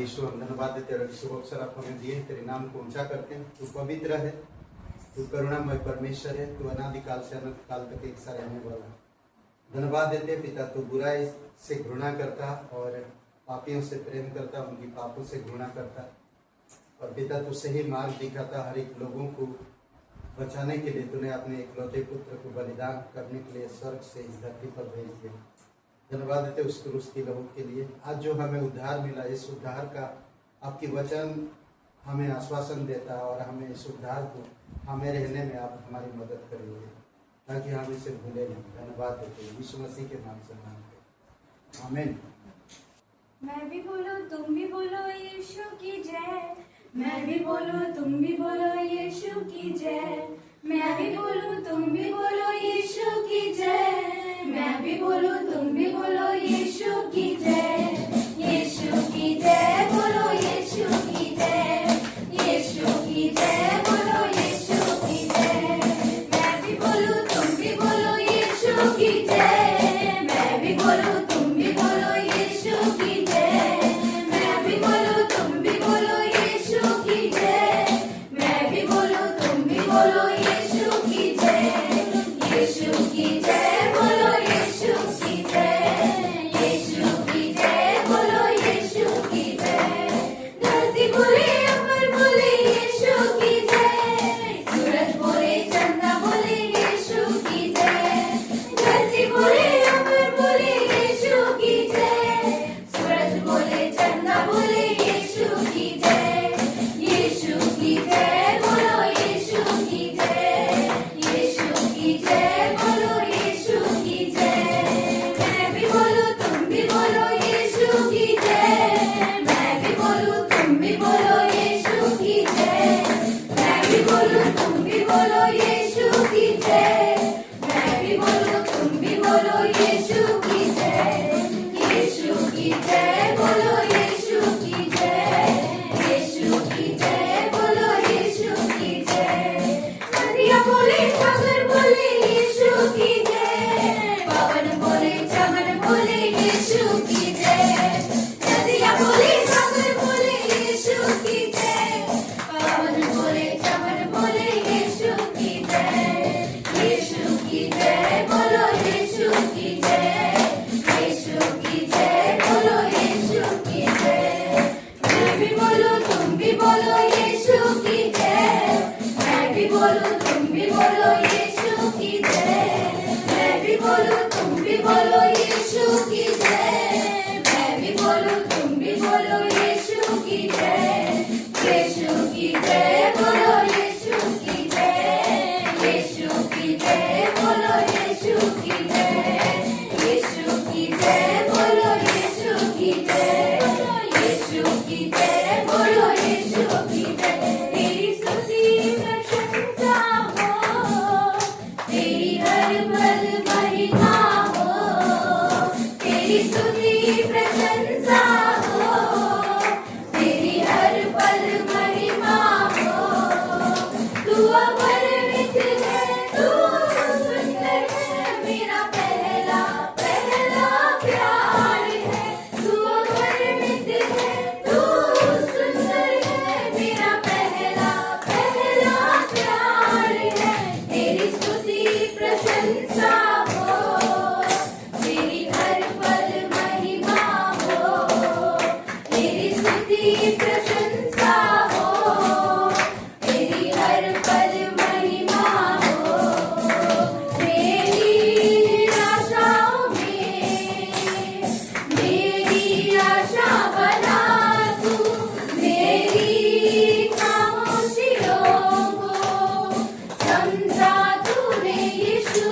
यीशु, हम धन्यवाद देते हैं शुभ अवसर आप हमें दिए, तेरे नाम को ऊंचा करते हैं। तू पवित्र है, तू करुणामय परमेश्वर है, तू अनादिकाल से अनंत काल तक एक सा रहने वाला है। धन्यवाद देते हैं पिता, तू बुराई से घृणा करता और पापियों से प्रेम करता, उनकी पापों से घृणा करता। और पिता तू सही मार्ग दिखाता, हर एक लोगों को बचाने के लिए तूने अपने इकलौते पुत्र को बलिदान करने के लिए स्वर्ग से इस धरती पर भेज दिया। धन्यवाद देते उस क्रूस की लहू के लिए। आज जो हमें उद्धार मिला, इस उद्धार का आपकी वचन हमें आश्वासन देता और हमें इस उद्धार को हमें रहने में आप हमारी मदद करेंगे ताकि हम इसे भूले नहीं। धन्यवाद देते हैं यीशु मसीह के नाम से मांगते हैं, आमीन। मैं भी बोलो तुम भी बोलो यीशु की जय, मैं भी बोलो तुम भी बोलो यीशु की जय, मैं भी बोलो तुम भी बोलो यीशु की जय, मैं भी बोलो तुम भी बोलो यीशु की जय, यीशु की जय बोलो यीशु की जय, यीशु की जय बोलो यीशु की जय, मैं भी बोलो तुम भी बोलो यीशु की जय, मैं भी बोलो तुम भी बोलो यीशु की जय, मैं भी बोलो तुम भी बोलो यीशु की जय, मैं भी बोलो तुम भी बोलो यीशु की जय, यीशु की जय बोलो यीशु की जय, यीशु की जय बोलो यीशु की जय। धरती बोले अमर बोले यीशु की जय, सूरज बोले चंदा बोले यीशु की जय, धरती बोले अमर बोले यीशु की जय, सूरज बोले चंदा बोले यीशु की जय, यीशु की जय बोलो यीशु की जय, यीशु की जय बोलो यीशु की जय। मैं भी बोलूं तुम भी बोलो यीशु की जय, मैं भी बोलूं तुम भी बोलो यीशु की जय, मैं भी बोलूं तुम भी बोलो यीशु की जय, मैं भी बोलूं तुम भी बोलो यीशु की जय, यीशु की जय बोलो यीशु की जय, यीशु की जय बोलो यीशु की जय। नदियाँ बोले सागर बोले यीशु की जय, पवन बोले चमन बोले यीशु की जय, नदियाँ बोले सागर बोले यीशु की जय, पवन बोले चमन बोले यीशु की जय, यीशु की जय बोलो यीशु की जय, यीशु की जय बोलो यीशु की जय। मैं भी बोलूं तुम भी बोलो यीशु की जय, मैं भी बोलूं तुम भी बोलो यीशु की जय, मैं भी बोलूं तुम भी बोलो यीशु की जय, मैं भी बोलूं तुम भी बोलो यीशु की जय, यीशु की जय बोलो यीशु की जय, यीशु की जय बोलो यीशु की जय, यीशु की जय बोलो यीशु की जय, यीशु की जय बोलो यीशु की जय। तेरी स्तुति प्रशंसा हो, तेरी हर पल महिमा हो, तेरी स्तुति प्रशंसा हो, तेरी हर पल महिमा हो। तू अपरिमित है, तू सुंदर है, मेरा पहला पहला प्यार है। तू अपरिमित है, तू सुंदर है, मेरा पहला पहला प्यार है। तेरी स्तुति प्रशंसा हो, तेरी हर पल महिमा हो, तेरी स्तुति प्रशंसा हो, तेरी हर पल महिमा हो। मेरी आशाओं में मेरी आशा बना तू, मेरी खामोशियों को समझा तूने यीशु,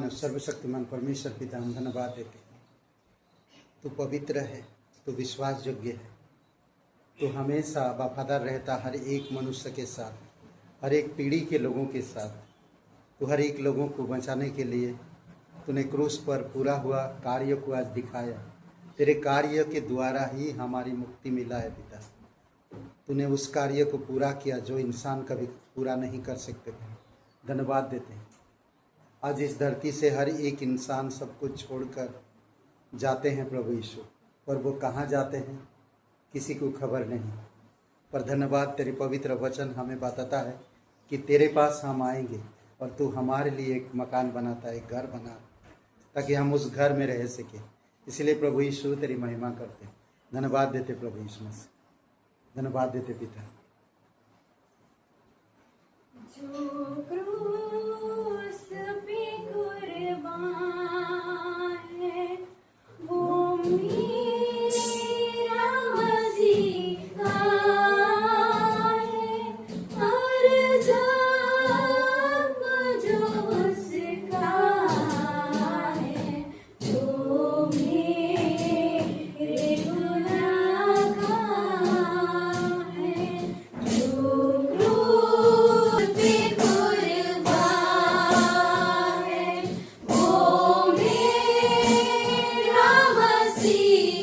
और सर्वशक्तिमान परमेश्वर पिता हम धन्यवाद देते हैं। तू पवित्र है, तू विश्वास योग्य है, तू हमेशा वफादार रहता हर एक मनुष्य के साथ, हर एक पीढ़ी के लोगों के साथ। तू हर एक लोगों को बचाने के लिए तूने क्रूस पर पूरा हुआ कार्य को आज दिखाया। तेरे कार्य के द्वारा ही हमारी मुक्ति मिला है पिता। तूने उस कार्य को पूरा किया जो इंसान कभी पूरा नहीं कर सकते थे। धन्यवाद देते हैं। आज इस धरती से हर एक इंसान सब कुछ छोड़कर जाते हैं प्रभु यीशु, और वो कहाँ जाते हैं किसी को खबर नहीं। पर धन्यवाद, तेरे पवित्र वचन हमें बताता है कि तेरे पास हम आएंगे और तू हमारे लिए एक मकान बनाता है, एक घर बना, ताकि हम उस घर में रह सके। इसलिए प्रभु यीशु तेरी महिमा करते, धन्यवाद देते प्रभु यीशु मसीह, धन्यवाद देते पिता। जो क्रूस पे कुर्बान है वो मेरा मसीहा है, और जब जो उसका है वो मेरे गुनाह का है। जो क्रूस पे कुर्बान है वो मेरा मसीहा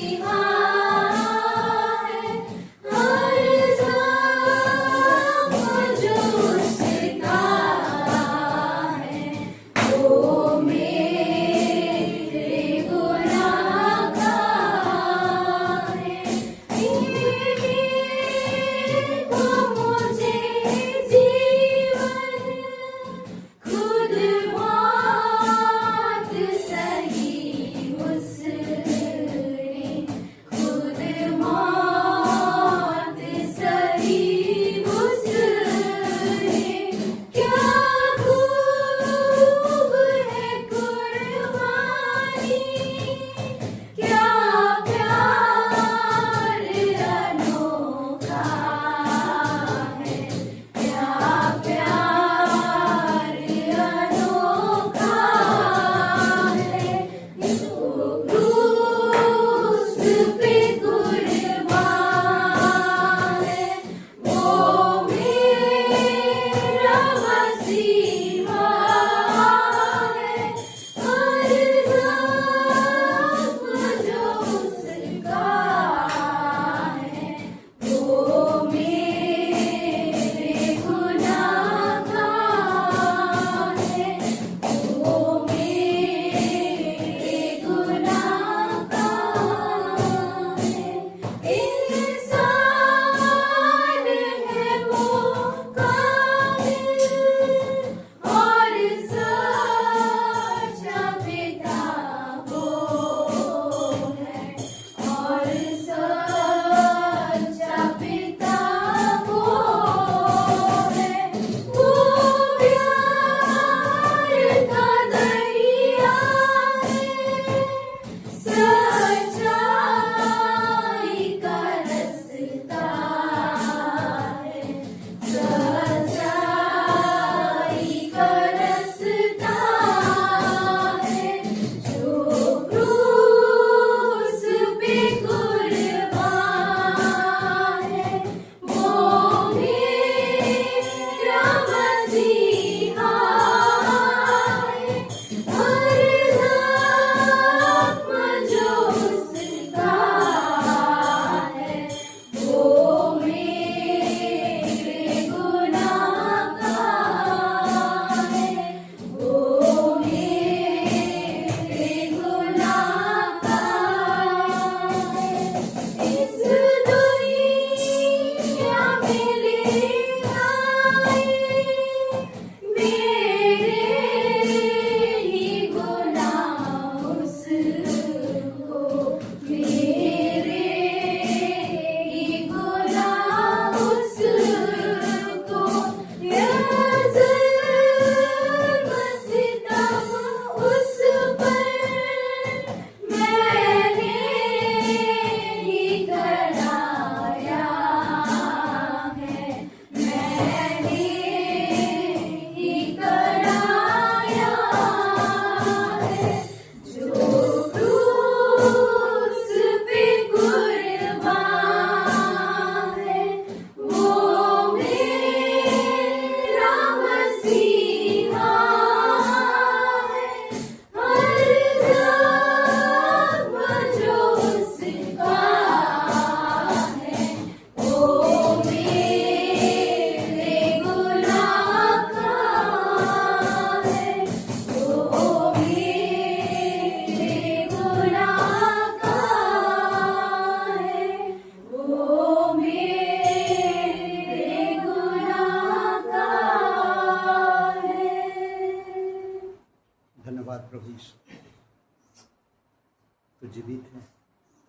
जीवित है,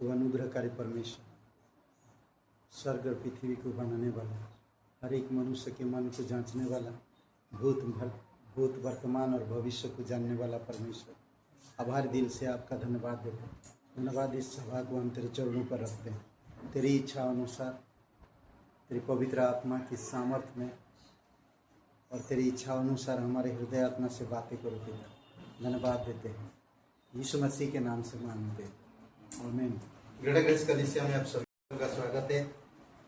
तू अनुग्रहकारी परमेश्वर, स्वर्ग और पृथ्वी को बनाने वाला, हर एक मनुष्य के मन को जांचने वाला, भूत वर्तमान और भविष्य को जानने वाला परमेश्वर, आभार दिल से आपका धन्यवाद देते हैं। धन्यवाद, इस सभा को हम तेरे चरणों पर रखते हैं। तेरी इच्छा अनुसार, तेरी पवित्र आत्मा की सामर्थ्य में और तेरी इच्छा अनुसार हमारे हृदय आत्मा से बातें करो पिता। धन्यवाद देते हैं, यीशु मसीह के नाम से मांगते हैं, आमीन। ग्रेटर ग्रेस कलीसिया में आप सभी का स्वागत है।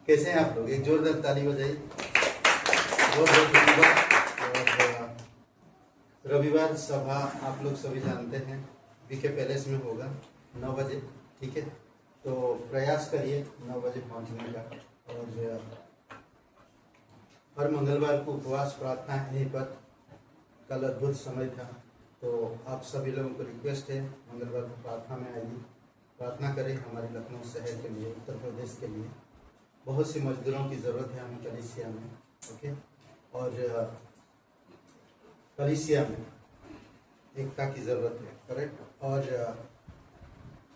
कैसे हैं आप लोग? एक जोरदार ताली बजाइए। बहुत बहुत धन्यवाद। और रविवार सभा आप लोग सभी जानते हैं बीके पैलेस में होगा 9 बजे, ठीक है? तो प्रयास करिए 9 बजे पहुंचने का। और हर मंगलवार को उपवास प्रार्थना यहीं पर, कल अद्भुत समय था, तो आप सभी लोगों को रिक्वेस्ट है मंगलवार को प्रार्थना में आइए, प्रार्थना करें हमारे लखनऊ शहर के लिए, उत्तर प्रदेश के लिए। बहुत सी मजदूरों की ज़रूरत है हमें कलीसिया में, ओके? और कलीसिया में एकता की ज़रूरत है, करेक्ट? और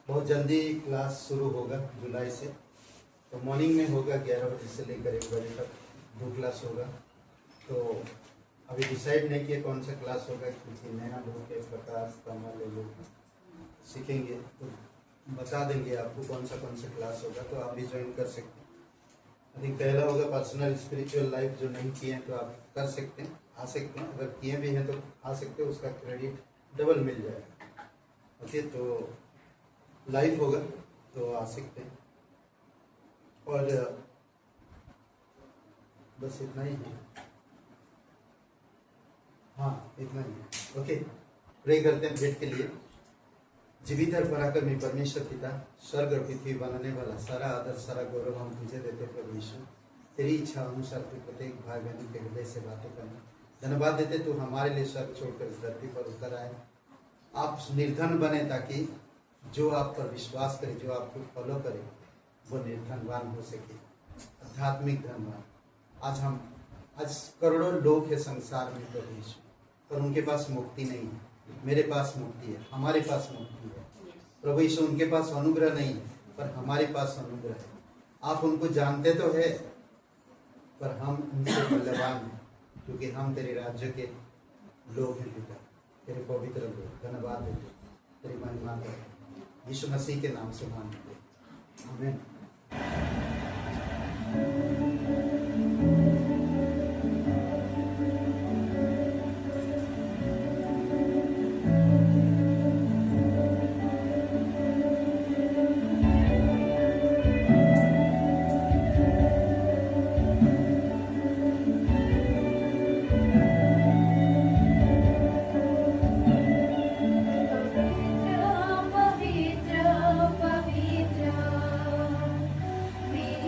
बहुत जल्दी क्लास शुरू होगा जुलाई से, तो मॉर्निंग में होगा 11 बजे से लेकर 1 बजे तक 2 क्लास होगा। तो अभी डिसाइड नहीं किया कौन सा क्लास होगा, क्योंकि नया लोग के प्रकाश कमल लोग सीखेंगे तो बता देंगे आपको कौन सा क्लास होगा, तो आप भी ज्वाइन कर सकते हैं। आई थिंक पहला होगा पर्सनल स्पिरिचुअल लाइफ, जो नहीं किए हैं तो आप कर सकते हैं, आ सकते हैं। अगर किए भी हैं तो आ सकते हैं, उसका क्रेडिट डबल मिल जाएगा, ओके? तो लाइव होगा तो आ सकते हैं। और बस इतना ही है, हाँ इतना ही है, ओके? प्रे करते हैं भेंट के लिए। जीवित और पराक्रमी परमेश्वर पिता, स्वर्ग और पृथ्वी बनाने वाला, सारा आदर सारा गौरव हम तुझे देते प्रभु यीशु। तेरी इच्छा अनुसार तू प्रत्येक भाई बहन के हृदय से बातें करना। धन्यवाद देते तू हमारे लिए स्वर्ग छोड़कर इस धरती पर उतर आए, आप निर्धन बने ताकि जो आप पर विश्वास करे, जो आपको फॉलो करे, वो निर्धनवान हो सके, आध्यात्मिक धनवान। आज करोड़ों लोग हैं संसार में प्रभु यीशु, पर उनके पास मुक्ति नहीं है। मेरे पास मुक्ति है, हमारे पास मुक्ति है प्रभु यीशु। उनके पास अनुग्रह नहीं है, पर हमारे पास अनुग्रह है। आप उनको जानते तो है, पर हम उनसे मूल्यवान हैं, क्योंकि हम तेरे राज्य के लोग हैं पिता, तेरे पवित्र लोग। धन्यवाद देते, तेरी महिमा करते, यीशु मसीह के नाम से मांगते, आमीन। पवित्र पवित्र मेरी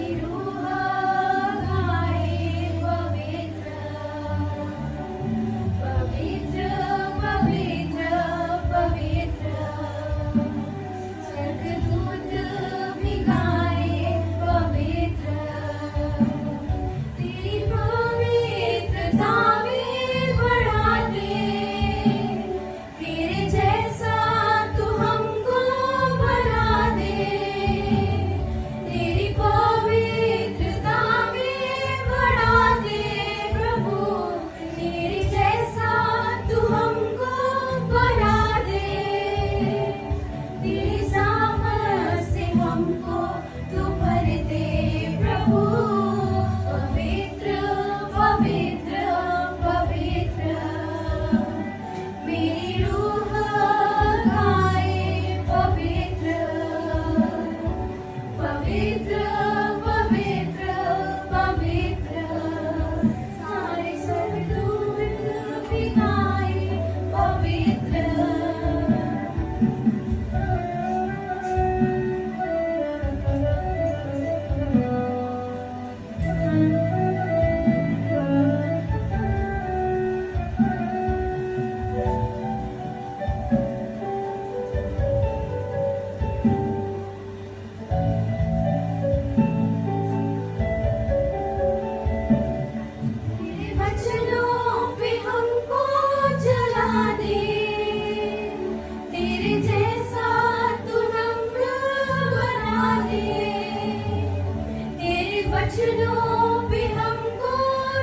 वचनों पे हमको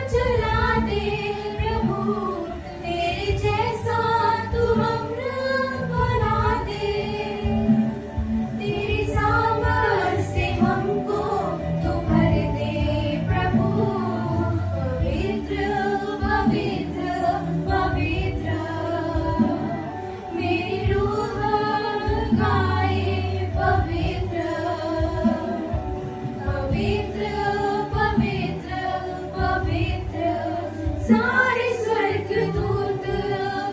चला दे प्रभु, तेरे जैसा तू अम्र बना दे। तेरी सामर्थ से हमको तू भर दे प्रभु, पवित्र पवित्र पवित्र। मेरी रूह गाए पवित्र पवित्र पवित्र पवित्र। सारे स्वर्गदूत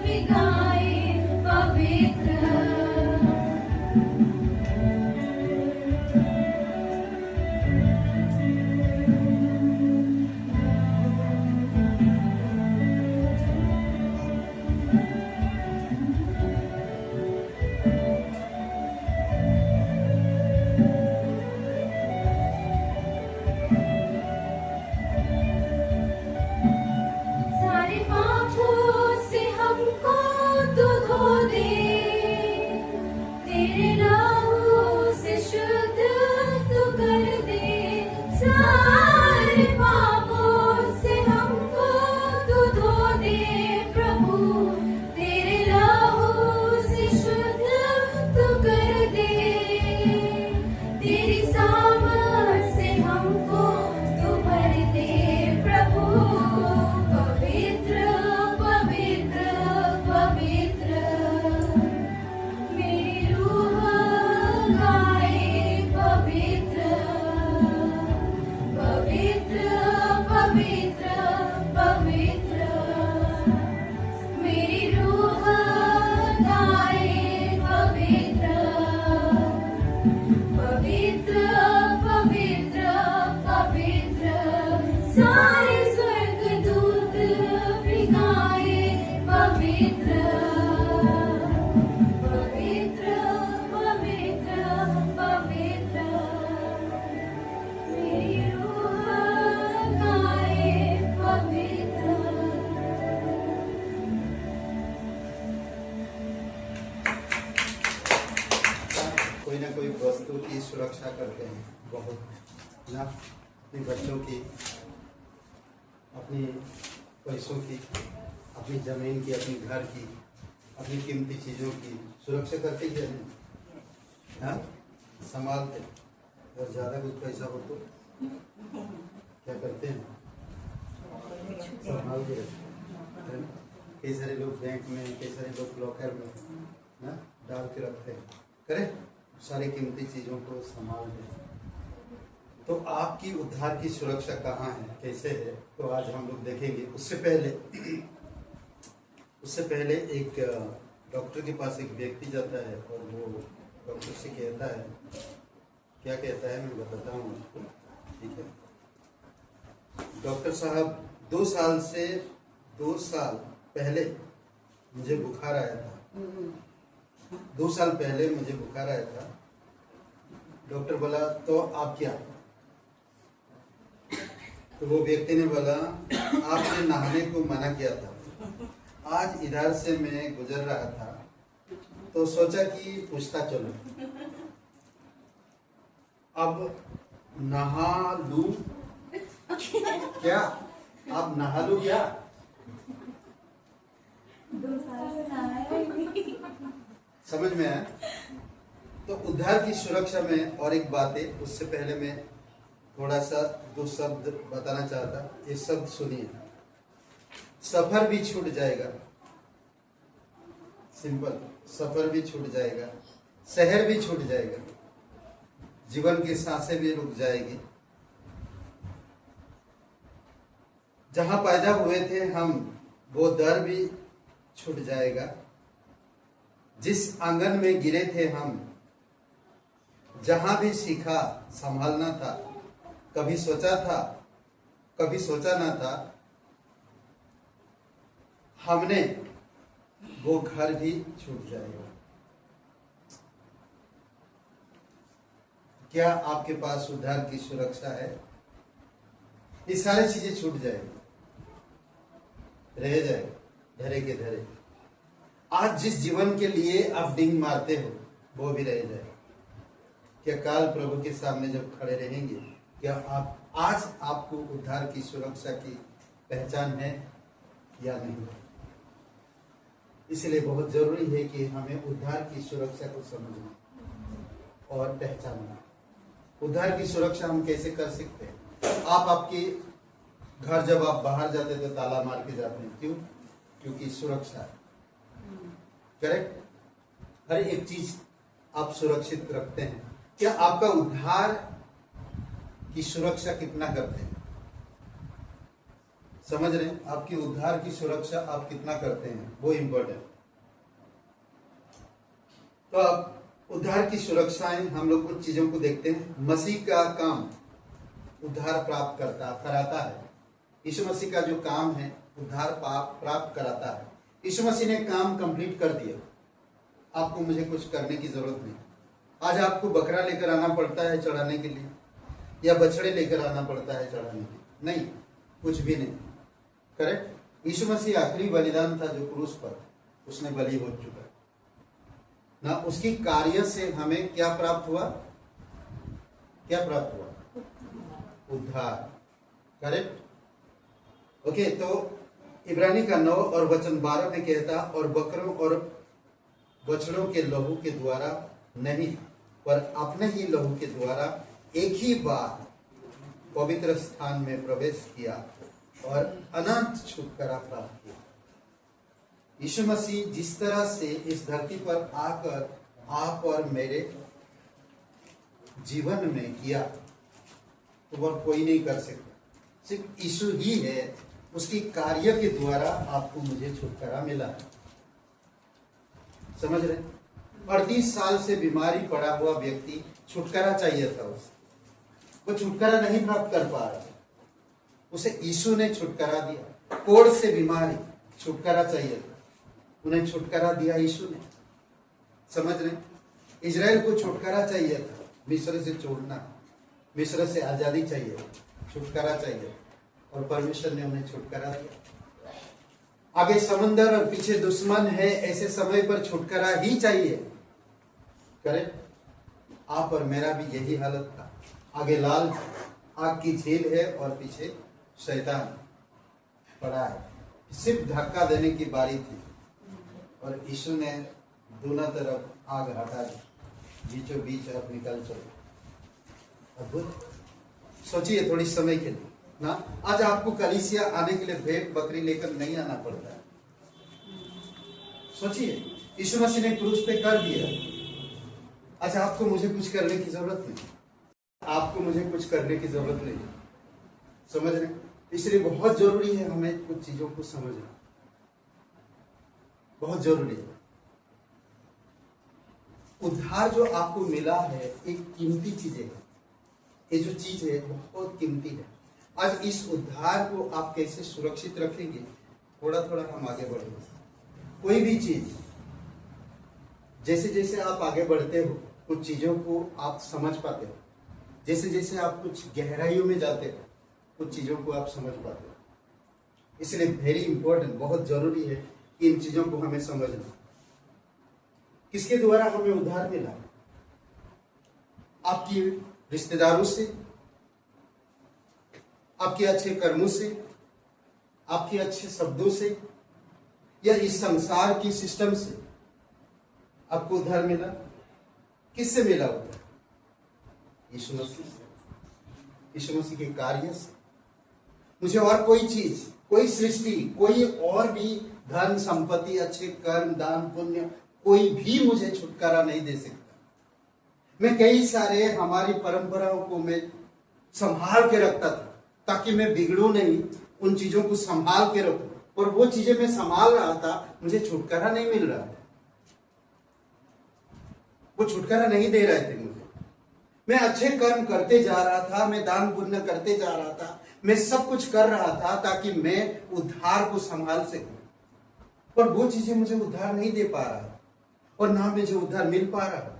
भी गाए पवित्र। सारे पापों से हमको तू धो दे, तेरे लहू से शुद्ध तू कर दे। सारे पापों से हमको तू धो दे प्रभु, तेरे लहू से शुद्ध तू कर दे। तेरी सामर्थ से हमको तू भर दे प्रभु, पवित्र पवित्र पवित्र। मेरी रूह गाए पवित्र पवित्र पवित्र पवित्र। मेरी रूह गाए पवित्र पवित्र पवित्र पवित्र। सारे स्वर्गदूत भी गाए पवित्र पवित्र पवित्र पवित्र। मेरी रूह गाए पवित्र। कोई ना कोई वस्तु की सुरक्षा करते हैं बहुत ना, अपने बच्चों की, अपनी पैसों की, अपनी जमीन की, अपनी घर की, अपनी कीमती चीजों की सुरक्षा करते ही है हाँ, संभालते। अगर ज्यादा कुछ पैसा हो तो क्या करते हैं, संभाल के रखते हैं। कई सारे लोग बैंक में, कई सारे लोग लॉकर में ना डाल के रखते हैं। करें सारी कीमती चीजों को संभाल दें। तो आपकी उद्धार की सुरक्षा कहाँ है, कैसे है, तो आज हम लोग देखेंगे। उससे पहले एक डॉक्टर के पास एक व्यक्ति जाता है और वो डॉक्टर से कहता है, क्या कहता है मैं बताता हूँ आपको, ठीक है। डॉक्टर साहब 2 साल पहले मुझे बुखार आया था। 2 साल पहले मुझे बुखार आया था। डॉक्टर बोला तो आप क्या, तो वो व्यक्ति ने बोला आपने नहाने को मना किया था। आज इधर से मैं गुजर रहा था तो सोचा कि पूछता चलो, अब नहा लूं क्या, आप नहा लूं क्या। 2 साल से नहाया नहीं। समझ में आया। तो उद्धार की सुरक्षा में और एक बात है, उससे पहले मैं थोड़ा सा 2 शब्द बताना चाहता। ये शब्द सुनिए, सफर भी छूट जाएगा। सिंपल, सफर भी छूट जाएगा, शहर भी छूट जाएगा, जीवन की सांसें भी रुक जाएगी। जहां पैदा हुए थे हम, वो दर भी छूट जाएगा। जिस आंगन में गिरे थे हम, जहां भी सीखा संभालना था, कभी सोचा था कभी सोचा ना था, हमने वो घर भी छूट जाएगा। क्या आपके पास उद्धार की सुरक्षा है? ये सारी चीजें छूट जाएगी, रह जाए धरे के धरे। आज जिस जीवन के लिए आप डिंग मारते हो वो भी रह जाए। क्या काल प्रभु के सामने जब खड़े रहेंगे, क्या आप आज आपको उद्धार की सुरक्षा की पहचान है या नहीं। इसलिए बहुत जरूरी है कि हमें उद्धार की सुरक्षा को समझना और पहचानना। उद्धार की सुरक्षा हम कैसे कर सकते हैं? आप आपके घर जब आप बाहर जाते तो ताला मार के जाते हैं, क्यों? क्योंकि सुरक्षा है, करेक्ट। हर एक चीज आप सुरक्षित रखते हैं। क्या आपका उद्धार की सुरक्षा कितना करते हैं? समझ रहे हैं? आपकी उद्धार की सुरक्षा आप कितना करते हैं, वो इंपॉर्टेंट। तो आप उद्धार की सुरक्षाएं, हम लोग कुछ चीजों को देखते हैं। मसीह का काम उद्धार प्राप्त कराता है। यीशु मसीह का जो काम है उद्धार प्राप्त कराता है। यीशु मसीह ने काम कंप्लीट कर दिया। आपको मुझे कुछ करने की जरूरत नहीं। आज आपको बकरा लेकर आना पड़ता है चढ़ाने के लिए, या बछड़े लेकर आना पड़ता है चढ़ाने के लिए? नहीं, कुछ भी नहीं, करेक्ट। यीशु मसीह आखिरी बलिदान था जो क्रूस पर उसने बलि हो चुका ना। उसकी कार्य से हमें क्या प्राप्त हुआ? क्या प्राप्त हुआ? उद्धार, करेक्ट। ओके, तो इब्रानी का 9 और वचन 12 में कहता, और बकरों और बछड़ों के लहू के द्वारा नहीं, पर अपने ही लहू के द्वारा एक ही बार पवित्र स्थान में प्रवेश किया और अनंत छुटकारा प्राप्त किया। यीशु मसीह जिस तरह से इस धरती पर आकर आप और मेरे जीवन में किया, तो वह कोई नहीं कर सकता। सिर्फ यीशु ही है, उसकी कार्य के द्वारा आपको मुझे छुटकारा मिला है। समझ रहे? 38 साल से बीमारी पड़ा हुआ व्यक्ति, छुटकारा चाहिए था उसे, वो छुटकारा नहीं प्राप्त कर पा रहा, उसे यीशु ने छुटकारा दिया। कोढ़ से बीमारी, छुटकारा चाहिए था, उन्हें छुटकारा दिया यीशु ने। समझ रहे? इजराइल को छुटकारा चाहिए था, मिस्र से छोड़ना, मिस्र से आजादी चाहिए, छुटकारा चाहिए, और परमेश्वर ने उन्हें छुटकारा दिया। आगे समंदर और पीछे दुश्मन है, ऐसे समय पर छुटकारा ही चाहिए, करेक्ट। आप और मेरा भी यही हालत था। आगे लाल आग की झील है और पीछे शैतान पड़ा है, सिर्फ धक्का देने की बारी थी, और यीशु ने दोनों तरफ आग हटा दी, बीचों बीच आप निकल चले। अद्भुत। सोचिए थोड़ी समय के लिए ना, आज आपको कलीसिया आने के लिए भेड़ बकरी लेकर नहीं आना पड़ता है। सोचिए, यीशु मसीह ने क्रूस पे कर दिया। आज आपको मुझे कुछ करने की जरूरत नहीं, आपको मुझे कुछ करने की जरूरत नहीं। समझ रहे? इसलिए बहुत जरूरी है हमें कुछ चीजों को समझना, बहुत जरूरी है। उद्धार जो आपको मिला है एक कीमती चीज है। ये जो चीज है बहुत कीमती है। आज इस उद्धार को आप कैसे सुरक्षित रखेंगे, थोड़ा थोड़ा हम आगे बढ़ेंगे। कोई भी चीज, जैसे जैसे आप आगे बढ़ते हो, कुछ चीजों को आप समझ पाते हो, जैसे जैसे आप कुछ गहराइयों में जाते हो, कुछ चीजों को आप समझ पाते हो। इसलिए वेरी इंपॉर्टेंट, बहुत जरूरी है कि इन चीजों को हमें समझना। किसके द्वारा हमें उद्धार मिला? आपकी रिश्तेदारों से, आपके अच्छे कर्मों से, आपके अच्छे शब्दों से, या इस संसार की सिस्टम से आपको उद्धार मिला? किससे मिला उद्धार? यीशु मसीह से, यीशु मसीह के कार्य से। मुझे और कोई चीज, कोई सृष्टि, कोई और भी धन संपत्ति, अच्छे कर्म, दान पुण्य, कोई भी मुझे छुटकारा नहीं दे सकता। मैं कई सारे हमारी परंपराओं को मैं संभाल के रखता था ताकि मैं बिगड़ूं नहीं, उन चीजों को संभाल के रखूं, और वो चीजें मैं संभाल रहा था, मुझे छुटकारा नहीं मिल रहा था। वो छुटकारा नहीं दे रहे थे मुझे। मैं अच्छे कर्म करते जा रहा था, मैं दान पुण्य करते जा रहा था, मैं सब कुछ कर रहा था ताकि मैं उद्धार को संभाल सकूं, पर वो चीजें मुझे उद्धार नहीं दे पा रहा था, और ना मुझे उद्धार मिल पा रहा।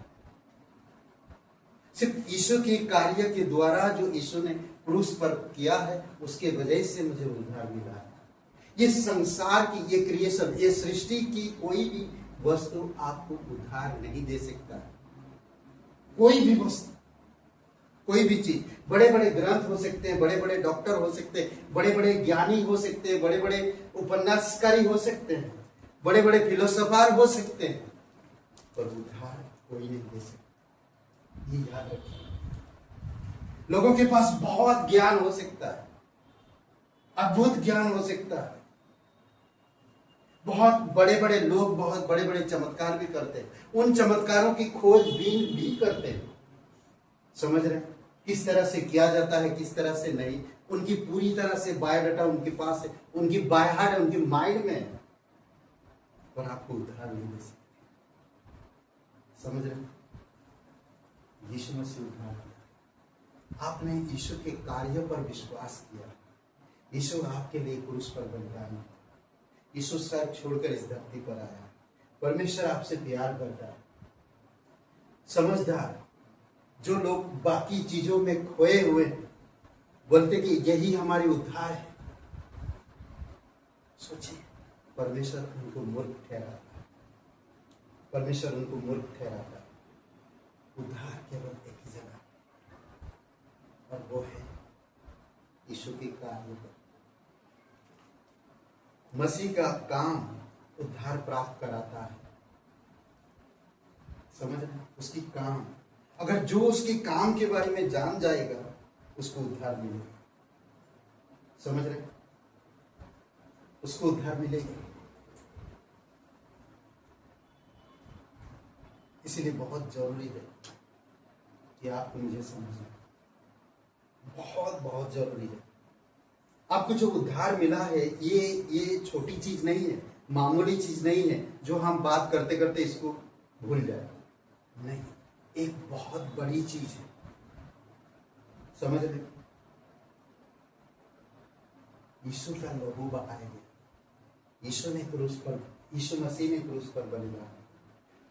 सिर्फ यीशु के कार्य के द्वारा जो यीशु ने क्रूस पर किया है, उसके वजह से मुझे उद्धार मिला है। ये संसार की, ये क्रिएशन, ये सृष्टि की कोई भी वस्तु आपको उद्धार नहीं दे सकता। कोई भी वस्तु, कोई भी चीज, बड़े बड़े ग्रंथ हो सकते हैं, बड़े बड़े डॉक्टर हो सकते हैं, बड़े बड़े ज्ञानी हो सकते हैं, बड़े बड़े उपन्यासकारी हो सकते हैं, बड़े बड़े फिलोसोफर हो सकते हैं, पर उद्धार कोई नहीं दे सकता। ये याद रखिए। लोगों के पास बहुत ज्ञान हो सकता है, अद्भुत ज्ञान हो सकता है, बहुत बड़े बड़े लोग बहुत बड़े बड़े चमत्कार भी करते हैं, उन चमत्कारों की खोजबीन भी करते हैं। समझ रहे हैं किस तरह से किया जाता है, किस तरह से नहीं, उनकी पूरी तरह से बायोडाटा उनके पास है, उनकी बाय हार्ट है, उनकी माइंड में है, पर आपको उद्धार नहीं दे सकते। समझ रहे हैं? यीशु मसीह उद्धार किया। आपने यीशु के कार्यों पर विश्वास किया। यीशु आपके लिए क्रूस पर बलिदान हुआ। यीशु सर छोड़कर इस धरती पर आया। परमेश्वर आपसे प्यार करता है। समझदार जो लोग बाकी चीजों में खोए हुए बोलते कि यही हमारी उद्धार है, सोचिए परमेश्वर उनको मूर्ख ठहराता है। परमेश्वर उनको मूर्ख ठहराता है। उद्धार केवल एक ही जगह, और वो है यीशु के कार्य पर। मसीह का काम उद्धार प्राप्त कराता है। समझ रहे हैं? उसकी काम, अगर जो उसके काम के बारे में जान जाएगा उसको उद्धार मिलेगा। समझ रहे हैं? उसको उद्धार मिलेगा। इसीलिए बहुत जरूरी है कि आप मुझे समझें। बहुत बहुत जरूरी है। आपको जो उद्धार मिला है ये छोटी चीज नहीं है, मामूली चीज नहीं है जो हम बात करते करते इसको भूल जाए। नहीं, एक बहुत बड़ी चीज है। समझ रहे? यीशु का लहू बहाया गया। यीशु मसीह ने क्रूस पर बलिदान,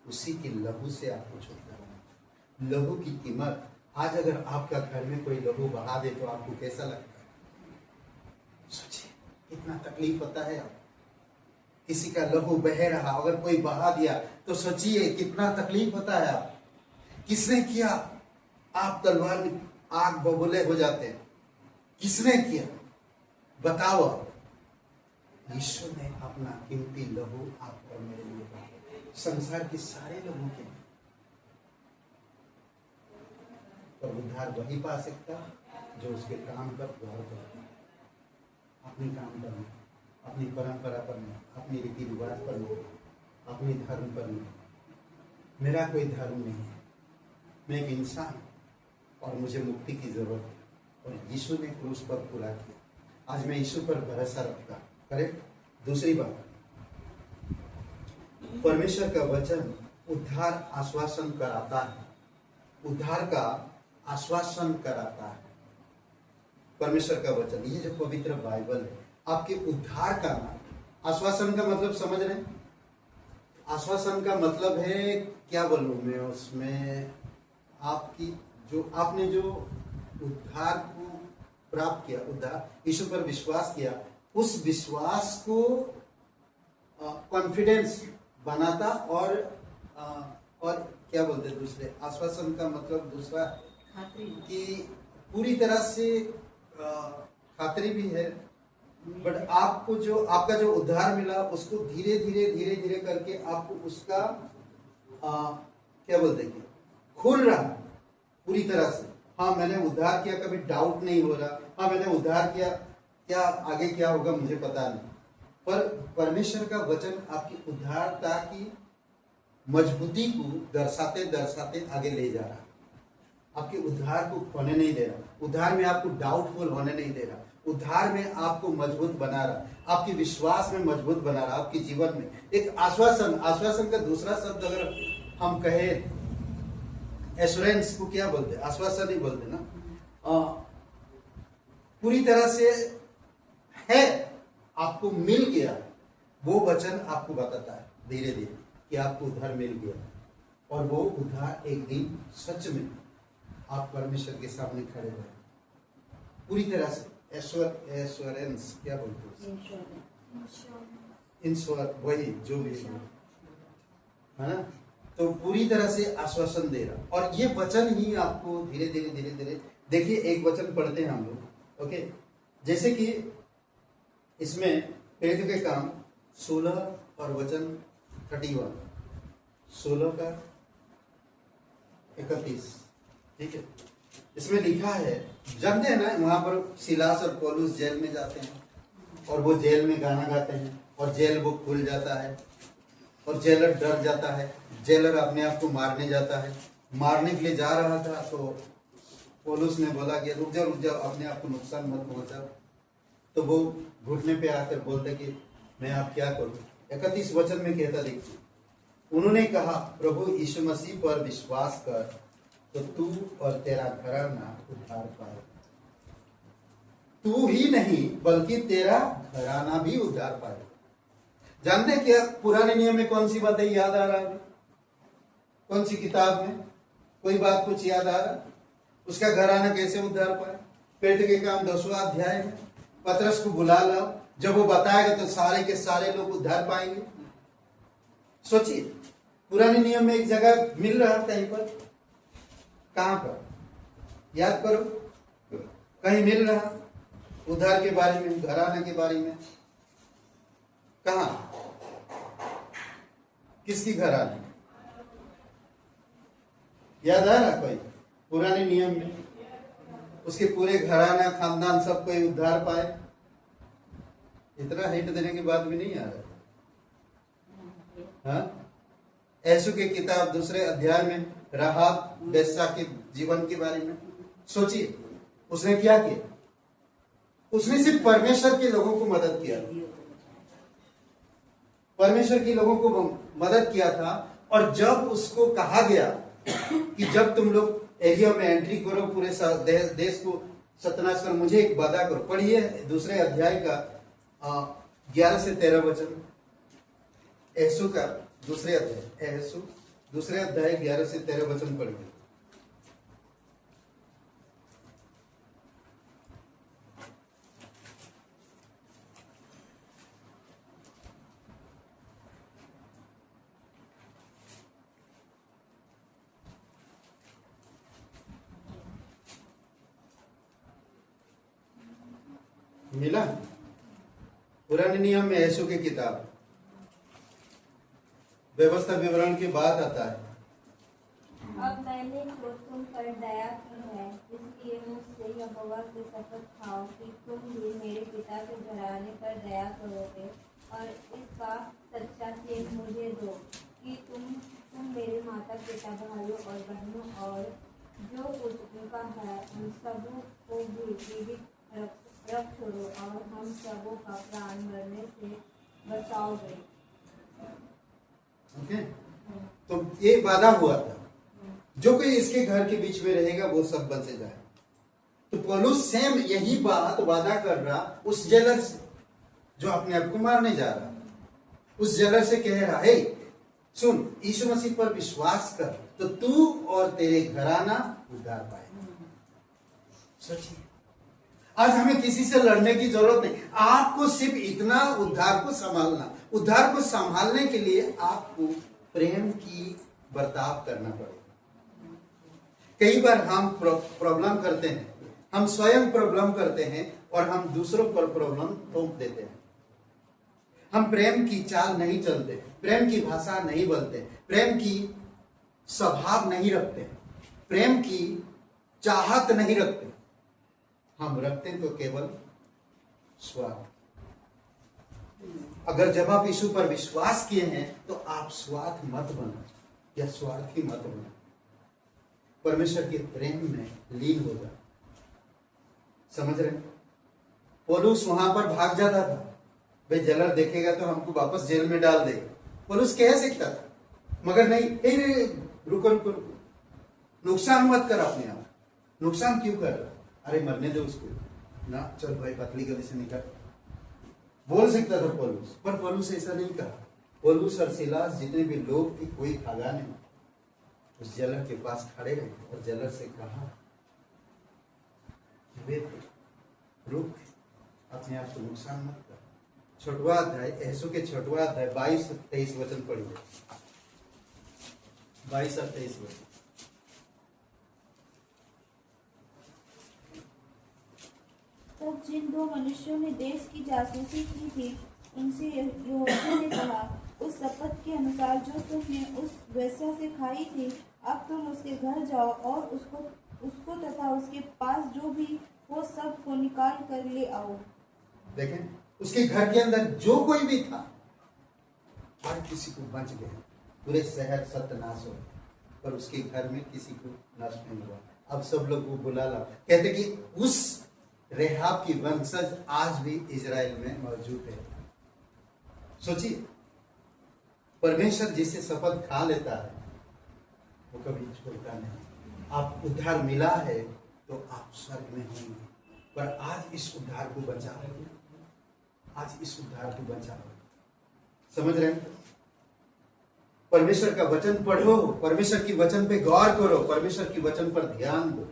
उसी के लहू से आपको छुटकारा। लहू की कीमत, आज अगर आपका घर में कोई लहू बहा दे तो आपको कैसा लगता है? सोचिए कितना तकलीफ होता है। किसी का लहू बह रहा, अगर कोई बहा दिया तो सोचिए कितना तकलीफ होता है। आप किसने किया? आप तलवार में आग बबूले हो जाते हैं। किसने किया बताओ? यीशु ने अपना कीमती लहू आप पर मेरे लिए बहाया। संसार के सारे लोगों के पर उद्धार वही पा सकता जो उसके काम पर गौर करता है। अपनी काम पर नहीं, अपनी परंपरा पर नहीं, अपनी रीति रिवाज पर नहीं, अपनी धर्म पर नहीं। मेरा कोई धर्म नहीं है, मैं एक इंसान और मुझे मुक्ति की जरूरत है, और यीशु ने क्रूस पर पूरा किया। आज मैं यीशु पर भरोसा रखता। करेक्ट। दूसरी बात, परमेश्वर का वचन उद्धार आश्वासन कराता है। उद्धार का आश्वासन कराता है परमेश्वर का वचन। ये जो पवित्र बाइबल है आपके उद्धार का आश्वासन का मतलब समझ रहे हैं? आश्वासन का मतलब है, क्या बोलूं मैं उसमें, आपकी जो आपने जो उद्धार को प्राप्त किया, उद्धार यीशु पर विश्वास किया, उस विश्वास को कॉन्फिडेंस बनाता। और क्या बोलते हैं दूसरे, आश्वासन का मतलब दूसरा कि पूरी तरह से खातरी भी है, बट आपको जो आपका जो उद्धार मिला उसको धीरे धीरे करके आपको उसका क्या बोलते हैं, खुल रहा पूरी तरह से। हाँ मैंने उद्धार किया, कभी डाउट नहीं हो रहा। हाँ मैंने उद्धार किया, क्या आगे क्या होगा मुझे पता नहीं, पर परमेश्वर का वचन आपकी उद्धारता की मजबूती को दर्शाते दर्शाते आगे ले जा रहा है। आपके उद्धार को खोने नहीं दे रहा, उद्धार में आपको डाउटफुल होने नहीं दे रहा, उद्धार में आपको मजबूत बना रहा, आपके विश्वास में मजबूत बना रहा, आपके जीवन में एक आश्वासन। आश्वासन का दूसरा शब्द अगर हम कहें, एश्योरेंस को क्या बोलते हैं? आश्वासन ही बोलते ना। पूरी तरह से है, आपको मिल गया। वो वचन आपको बताता है धीरे धीरे कि आपको उद्धार मिल गया, और वो उद्धार एक दिन सच में आप परमेश्वर के सामने खड़े रहे पूरी तरह से। एश्योरेंस क्या बोलते हैं? इंश्योर, वही जो भी है ना। तो पूरी तरह से आश्वासन दे रहा। और ये वचन ही आपको धीरे धीरे धीरे धीरे, देखिए एक वचन पढ़ते हैं हम लोग, ओके। जैसे कि इसमें प्रेरित के काम 16 और वचन 31, 16 का 31, ठीक है। इसमें लिखा है, जानते हैं ना, वहां पर सिलास और पौलुस जेल में जाते हैं और वो जेल में गाना गाते हैं और जेल वो खुल जाता है और जेलर डर जाता है। जेलर अपने आप को मारने जाता है, मारने के लिए जा रहा था तो पौलुस ने बोला कि रुक जाओ, अपने आप को नुकसान मत पहुंचाओ। तो वो घुटने पे आकर बोलते कि मैं आप क्या करूं। 31 वचन में कहता, देखिए, उन्होंने कहा, प्रभु यीशु मसीह पर विश्वास कर तो तू और तेरा घराना उद्धार पाए। तू ही नहीं बल्कि तेरा घराना भी उद्धार पाए। जानते क्या पुराने नियम में कौन सी बातें याद आ रहा है? कौन सी किताब में कोई बात कुछ याद आ रहा? उसका घराना कैसे उद्धार पाए? प्रेरित के काम 10वां अध्याय में पतरस को बुला लाओ, जब वो बताएगा तो सारे के सारे लोग उद्धार पाएंगे। सोचिए, पुराने नियम में एक जगह मिल रहा था, कहीं पर, कहां पर याद करो, कहीं मिल रहा उद्धार के बारे में, घराने के बारे में, कहा, किसकी घराने? याद आ रहा कोई? पुराने नियम में उसके पूरे घराना खानदान सब कोई उद्धार पाए। इतना हिंट देने के बाद भी नहीं आ रहा। हाँ, यीशु की किताब 2 अध्याय में राहाब वेश्या के जीवन के बारे में सोचिए, उसने क्या किया? उसने सिर्फ परमेश्वर के लोगों को मदद किया, परमेश्वर के लोगों को मदद किया था। और जब उसको कहा गया कि जब तुम लोग एरिया में एंट्री करो, पूरे देश को सत्यानाश करो, मुझे एक वादा करो। पढ़िए 2 अध्याय का 11 से 13 वचन, यीशु का 2 अध्याय, यीशु 2 अध्याय 11 से 13 वचन पढ़िए। मिला? पुराने नियम में यीशु की किताब व्यवस्था विवरण की बात आता है। अब मैंने जो तुम पर दया की है, इसलिए मुझसे यहोवा की शपथ खाओ कि तुम भी मेरे पिता के घराने पर दया करोगे और इसका सच्चा चेक मुझे दो कि तुम मेरे माता पिता, भाइयों और बहनों और जो कुछ उनका है उन सबों को भी जीवित रख छोड़ो और हम सबों का प्राण मरने से बचाओगे। ओके, तो ये वादा हुआ था, जो कोई इसके घर के बीच में रहेगा वो सब बचे जाए। तो पौलुस सेम यही बात वादा कर रहा उस जेलर से, जो अपने आप को मारने जा रहा, उस जेलर से कह रहा है, सुन, यीशु मसीह पर विश्वास कर तो तू और तेरे घराना उद्धार पाए। सोचिए, आज हमें किसी से लड़ने की जरूरत नहीं, आपको सिर्फ इतना उद्धार को संभालना। उद्धार को संभालने के लिए आपको प्रेम की बर्ताव करना पड़ेगा। कई बार हम प्रॉब्लम करते हैं, हम स्वयं प्रॉब्लम करते हैं और हम दूसरों पर प्रॉब्लम थोप देते हैं। हम प्रेम की चाल नहीं चलते, प्रेम की भाषा नहीं बोलते, प्रेम की स्वभाव नहीं रखते, प्रेम की चाहत नहीं रखते। हम रखते तो केवल स्वार्थ। अगर जब आप यीशु पर विश्वास किए हैं तो आप स्वार्थ मत बनो या स्वार्थी मत बनो, परमेश्वर के प्रेम में लीन हो जाओ। समझ रहे? पौलुस वहां पर भाग जाता था, भाई जेलर देखेगा तो हमको वापस जेल में डाल देगा। पौलुस कह सकता था, मगर नहीं, रुको रुको रुको, नुकसान मत कर अपने आप। नुकसान क्यों कर रहा? अरे मरने दो उसको ना, चल भाई पतली गली से निकल, बोल सकता था पौलुस, पर पौलुस ऐसा नहीं कहा। पौलुस और सिलास जितने भी लोग थे, कोई भागा नहीं, उस जेलर के पास खड़े रहे और जेलर से कहा, रुक, अपने आप को नुकसान मत कर। 6वां अध्याय, यीशु के 6वां अध्याय 22 से 23 वचन पढ़िए। 22 और 23 वर्ष। तब जिन दो मनुष्यों ने देश की जासूसी की थी उनसे यहोशू ने कहा, उस शपथ के अनुसार जो तुमने उस वेश्या से खाई थी, अब तुम उसके घर जाओ और उसको तथा उसके पास जो भी हो सब को निकाल कर ले आओ। देखें, उसके घर के अंदर जो कोई भी था हर किसी को बच गया, पूरे शहर सत्यानाश हो, पर उसके घर में किसी को नष्ट नहीं हुआ। अब सब लोग वो बुला ला, कहते कि उस रेहाब की वंशज आज भी इजराइल में मौजूद है। सोचिए, परमेश्वर जिसे शपथ खा लेता है वो कभी छोड़ता नहीं। आप उद्धार मिला है तो आप स्वर्ग में होंगे, पर आज इस उद्धार को बचाओ, आज इस उद्धार को बचाओ। समझ रहे हैं? परमेश्वर का वचन पढ़ो, परमेश्वर की वचन पे गौर करो, परमेश्वर की वचन पर ध्यान दो।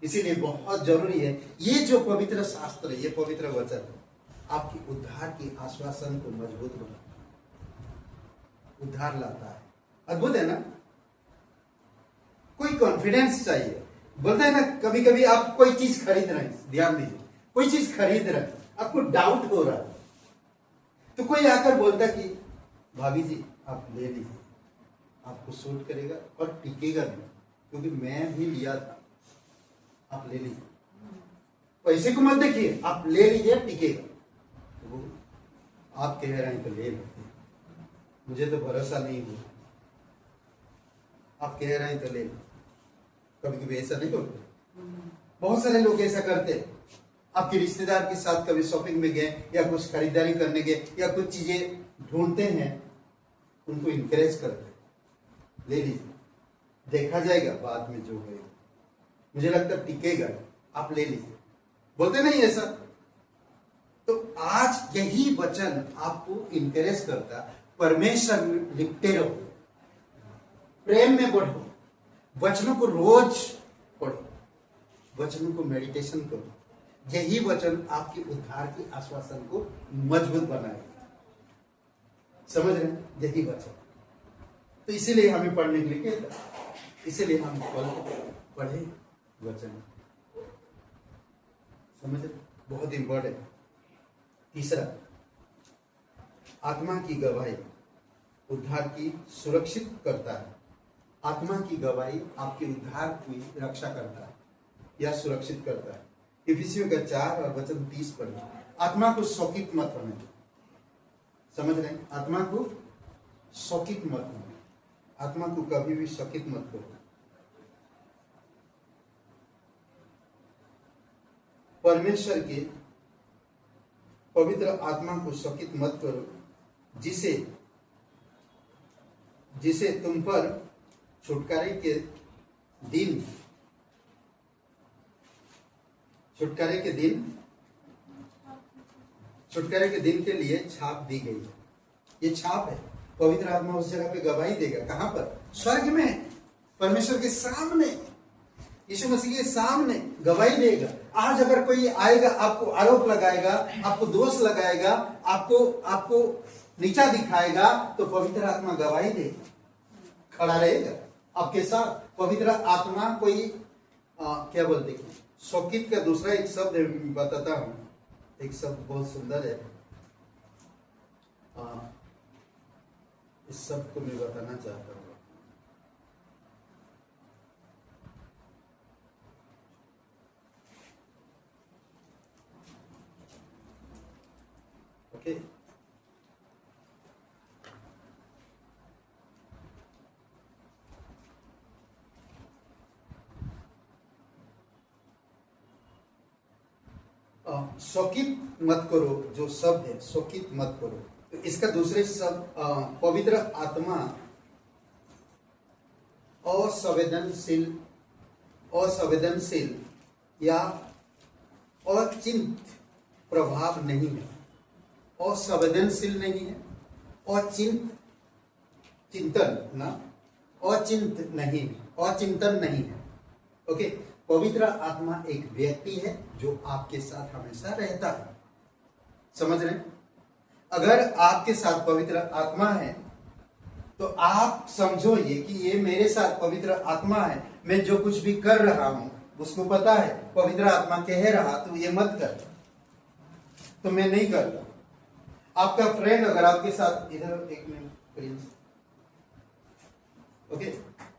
इसीलिए बहुत जरूरी है ये जो पवित्र शास्त्र, ये पवित्र वचन आपकी उद्धार की आश्वासन को मजबूत बनाता है, उद्धार लाता है। अद्भुत है ना? कोई कॉन्फिडेंस चाहिए। बोलते हैं ना, कभी कभी आप कोई चीज खरीद रहे हैं, ध्यान दीजिए, कोई चीज खरीद रहे हैं, आपको डाउट हो रहा है, तो कोई आकर बोलता कि भाभी जी आप ले लीजिए, आपको सूट करेगा और टिकेगा भी, क्योंकि मैं भी लिया था, आप ले लीजिए, पैसे को मत देखिए, आप ले लीजिए, टिकेगा। तो आप कह रहे हैं तो ले लो, मुझे तो भरोसा नहीं हुआ, आप कह रहे हैं तो ले लो। कभी कभी ऐसा नहीं होता, बहुत सारे लोग ऐसा करते हैं। आपके रिश्तेदार के साथ कभी शॉपिंग में गए या कुछ खरीदारी करने गए या कुछ चीजें ढूंढते हैं, उनको इंकरेज करते हैं, ले लीजिए, देखा जाएगा बाद में जो है, मुझे लगता है टिकेगा, आप ले लीजिए, बोलते नहीं ऐसा? तो आज यही वचन आपको इंकरेज करता, परमेश्वर में लिपटे रहो, प्रेम में बढ़ो, वचनों को रोज पढ़ो, वचनों को मेडिटेशन करो। यही वचन आपके उद्धार की आश्वासन को मजबूत बनाएगा। समझ रहे हैं? यही वचन, तो इसीलिए हमें पढ़ने के लिए कहता, इसीलिए हम पढ़े वचन। समझ रहे? बहुत इंपॉर्टेंट। तीसरा, आत्मा की गवाही उद्धार की सुरक्षित करता है। आत्मा की गवाही आपके उद्धार की रक्षा करता है या सुरक्षित करता है। इफिसियों का 4 और वचन 30 पढ़िए। आत्मा को शौकित मत होने दो। समझ रहे हैं? आत्मा को शौकित मत होने, आत्मा को कभी भी शौकित मत करो। परमेश्वर के पवित्र आत्मा को शौकित मत करो, जिसे तुम पर छुटकारे के दिन के लिए छाप दी गई है। ये छाप है, पवित्र आत्मा उस जगह पे गवाही देगा। कहां पर? स्वर्ग में, परमेश्वर के सामने, यीशु मसीह के सामने गवाही देगा। आज अगर कोई आएगा, आपको आरोप लगाएगा, आपको दोष लगाएगा, आपको नीचा दिखाएगा, तो पवित्र आत्मा गवाही देगा, खड़ा रहेगा आपके साथ। पवित्र आत्मा कोई क्या बोलते हैं, शौकित का दूसरा एक शब्द बताता हूं, एक शब्द बहुत सुंदर है, इस शब्द को मैं बताना चाहता हूं। ओके, शौकित मत करो, जो शब्द है शौकित मत करो, तो इसका दूसरे शब्द पवित्र आत्मा असंवेदनशील या अचिंत प्रभाव नहीं है। असंवेदनशील नहीं है, अचिंतन नहीं है। ओके, पवित्र आत्मा एक व्यक्ति है जो आपके साथ हमेशा रहता है। समझ रहे हैं? अगर आपके साथ पवित्र आत्मा है तो आप समझो ये कि ये मेरे साथ पवित्र आत्मा है, मैं जो कुछ भी कर रहा हूं उसको पता है, पवित्र आत्मा कह रहा तो ये मत कर, तो मैं नहीं करता। आपका फ्रेंड अगर आपके साथ इधर एक मिनट प्लीज, ओके,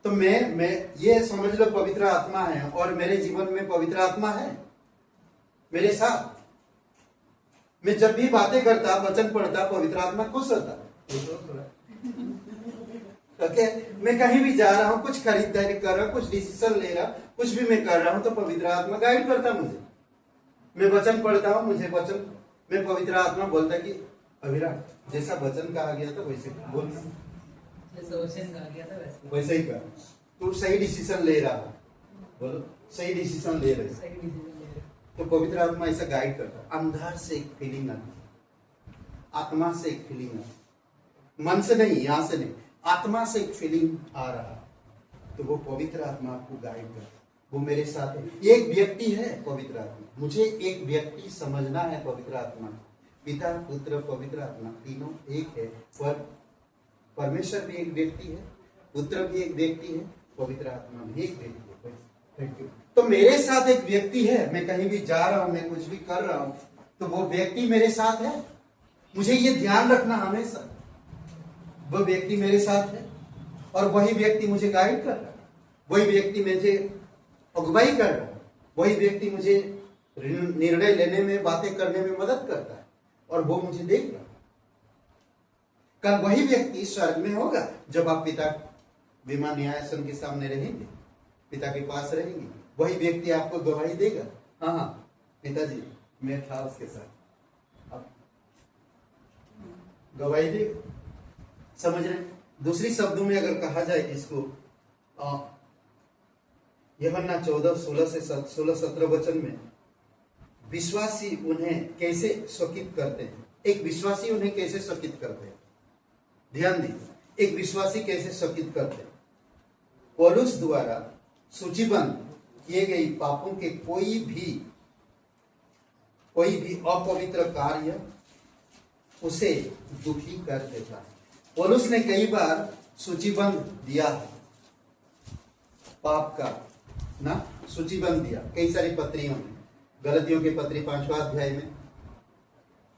तो मैं ये समझ लो पवित्र आत्मा है और मेरे जीवन में पवित्र आत्मा है मेरे साथ। मैं जब भी बातें करता, वचन पढ़ता, पवित्र आत्मा खुश होता। ओके, मैं कहीं भी जा रहा हूं, कुछ खरीदारी कर रहा हूं, कुछ डिसीजन ले रहा, कुछ भी मैं कर रहा हूं, तो पवित्र आत्मा गाइड करता मुझे। मैं वचन पढ़ता हूं, मुझे वचन में पवित्र आत्मा बोलता कि अभिराम जैसा वचन कहा गया था वैसे बोल, जैसा वचन कहा गया था वैसे ही कर, तू सही डिसीजन ले रहा, बोलो सही डिसीजन ले रहे, सही डिसीजन ले रहे। तो पवित्र आत्मा ऐसा गाइड करता। अंदर से एक फीलिंग आती, आत्मा से एक फीलिंग आती, मन से नहीं, यहां से नहीं, आत्मा से एक फीलिंग आ रहा, तो वो पवित्र आत्मा आपको गाइड करता। वो मेरे साथ है, ये एक व्यक्ति है पवित्र आत्मा। मुझे एक व्यक्ति समझना है पवित्र आत्मा, पिता पुत्र पवित्र आत्मा तीनों एक है, पर परमेश्वर भी एक व्यक्ति है, पुत्र भी एक व्यक्ति है, पवित्र आत्मा भी एक व्यक्ति है। Thank you. तो मेरे साथ एक व्यक्ति है, मैं कहीं भी जा रहा हूं, मैं कुछ भी कर रहा हूं, तो वो व्यक्ति मेरे साथ है। मुझे ये ध्यान रखना हमेशा, वो व्यक्ति मेरे साथ है और वही व्यक्ति मुझे गाइड कर रहा है, वही व्यक्ति मुझे अगुवाई कर रहा है, वही व्यक्ति मुझे निर्णय लेने में, बातें करने में मदद करता है, और वो मुझे देख रहा है। कल वही व्यक्ति स्वर्ग में होगा जब आप पिता विमान न्यायासन के सामने रहेंगे, पिता के पास रहेंगे, वही व्यक्ति आपको गवाही देगा, हाँ हाँ पिताजी मैं था उसके साथ, आप गवाही देगा। समझ रहे? दूसरी शब्दों में अगर कहा जाए इसको, यूहन्ना 14:16-17 वचन में विश्वासी उन्हें कैसे शोकित करते हैं, एक विश्वासी उन्हें कैसे शोकित करते हैं, ध्यान दीजिए, एक विश्वासी कैसे शोकित करते हैं। पौलुस द्वारा सूचीबद्ध किए गए पापों के कोई भी अपवित्र कार्य उसे दुखी कर देता है। पौलुस ने कई बार सूचीबद्ध दिया है पाप का ना, सूचीबद्ध दिया कई सारी पत्रियों में, गलतियों के पत्री 5वां अध्याय में,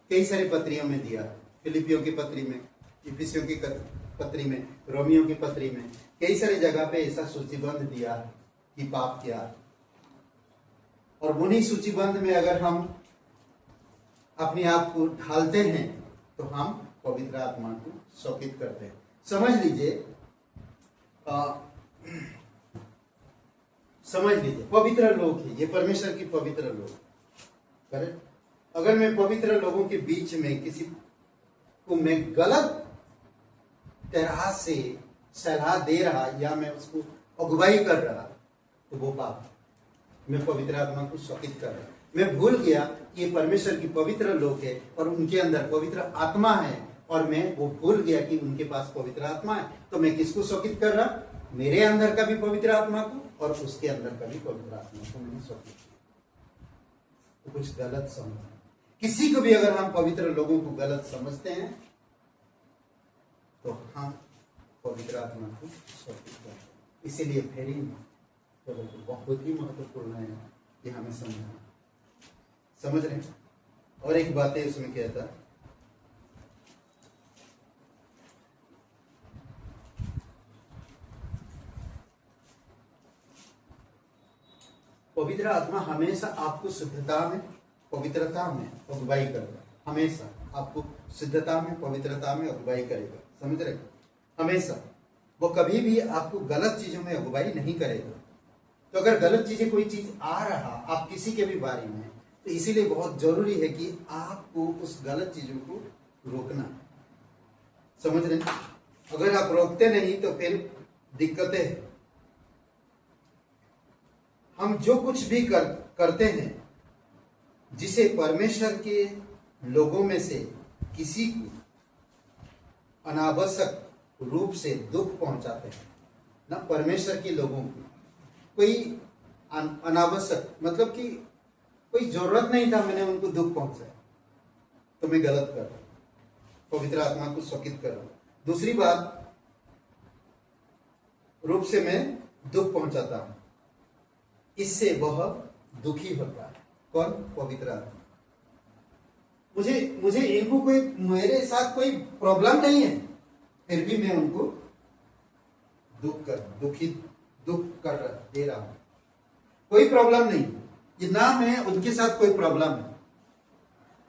कई सारी पत्रियों में दिया, फिलिपियों की पत्री में, इफिसियों की पत्री में, रोमियो की पत्री में, कई सारी जगह पे ऐसा सूचीबद्ध दिया कि पाप क्या है। और उन्हीं सूचीबद्ध में अगर हम अपने आप को ढालते हैं तो हम पवित्र आत्मा को शोकित करते हैं। समझ लीजिए, समझ लीजिए पवित्र लोग हैं, ये परमेश्वर की पवित्र लोग, करेक्ट। अगर मैं पवित्र लोगों के बीच में किसी को मैं गलत तरह से सलाह दे रहा या मैं उसको अगुवाई कर रहा, तो वो पाप, मैं पवित्र आत्मा को शोकित कर रहा। मैं भूल गया कि ये परमेश्वर की पवित्र लोग है और उनके अंदर पवित्र आत्मा है, और मैं वो भूल गया कि उनके पास पवित्र आत्मा है, तो मैं किसको शोकित कर रहा, मेरे अंदर का भी पवित्र आत्मा को और उसके अंदर का भी पवित्र आत्मा को मैंने शोकित किया। तो कुछ गलत समझ, किसी को भी अगर हम पवित्र लोगों को गलत समझते हैं तो हम पवित्र आत्मा को शोकित करते हैं। इसीलिए फेरी बहुत ही महत्वपूर्ण है कि हमें समझना, समझ रहे हैं। और एक बात है उसमें क्या था, पवित्र आत्मा हमेशा आपको शुद्धता में, पवित्रता में अगुवाई करेगा, हमेशा आपको शुद्धता में, पवित्रता में अगुवाई करेगा, समझ रहे? हमेशा वो कभी भी आपको गलत चीजों में अगुवाई नहीं करेगा। तो अगर गलत चीजें, कोई चीज आ रहा आप किसी के भी बारे में, तो इसीलिए बहुत जरूरी है कि आपको उस गलत चीजों को रोकना, समझ रहे? अगर आप रोकते नहीं तो फिर दिक्कतें हैं। हम जो कुछ भी करते हैं जिसे परमेश्वर के लोगों में से किसी को अनावश्यक रूप से दुख पहुंचाते हैं ना, परमेश्वर के लोगों को कोई अनावश्यक, मतलब कि कोई जरूरत नहीं था, मैंने उनको दुख पहुंचाया, तो मैं गलत कर रहा हूं, पवित्र आत्मा को शोकित कर रहा हूं। दूसरी बात, रूप से मैं दुख पहुंचाता हूं, इससे वह दुखी होता है। कौन? पवित्र आत्मा। मुझे इनको कोई, मेरे साथ कोई प्रॉब्लम नहीं है, फिर भी मैं उनको दुख कर दे रहा हूं। कोई प्रॉब्लम नहीं, ये ना मैं उनके साथ कोई प्रॉब्लम है।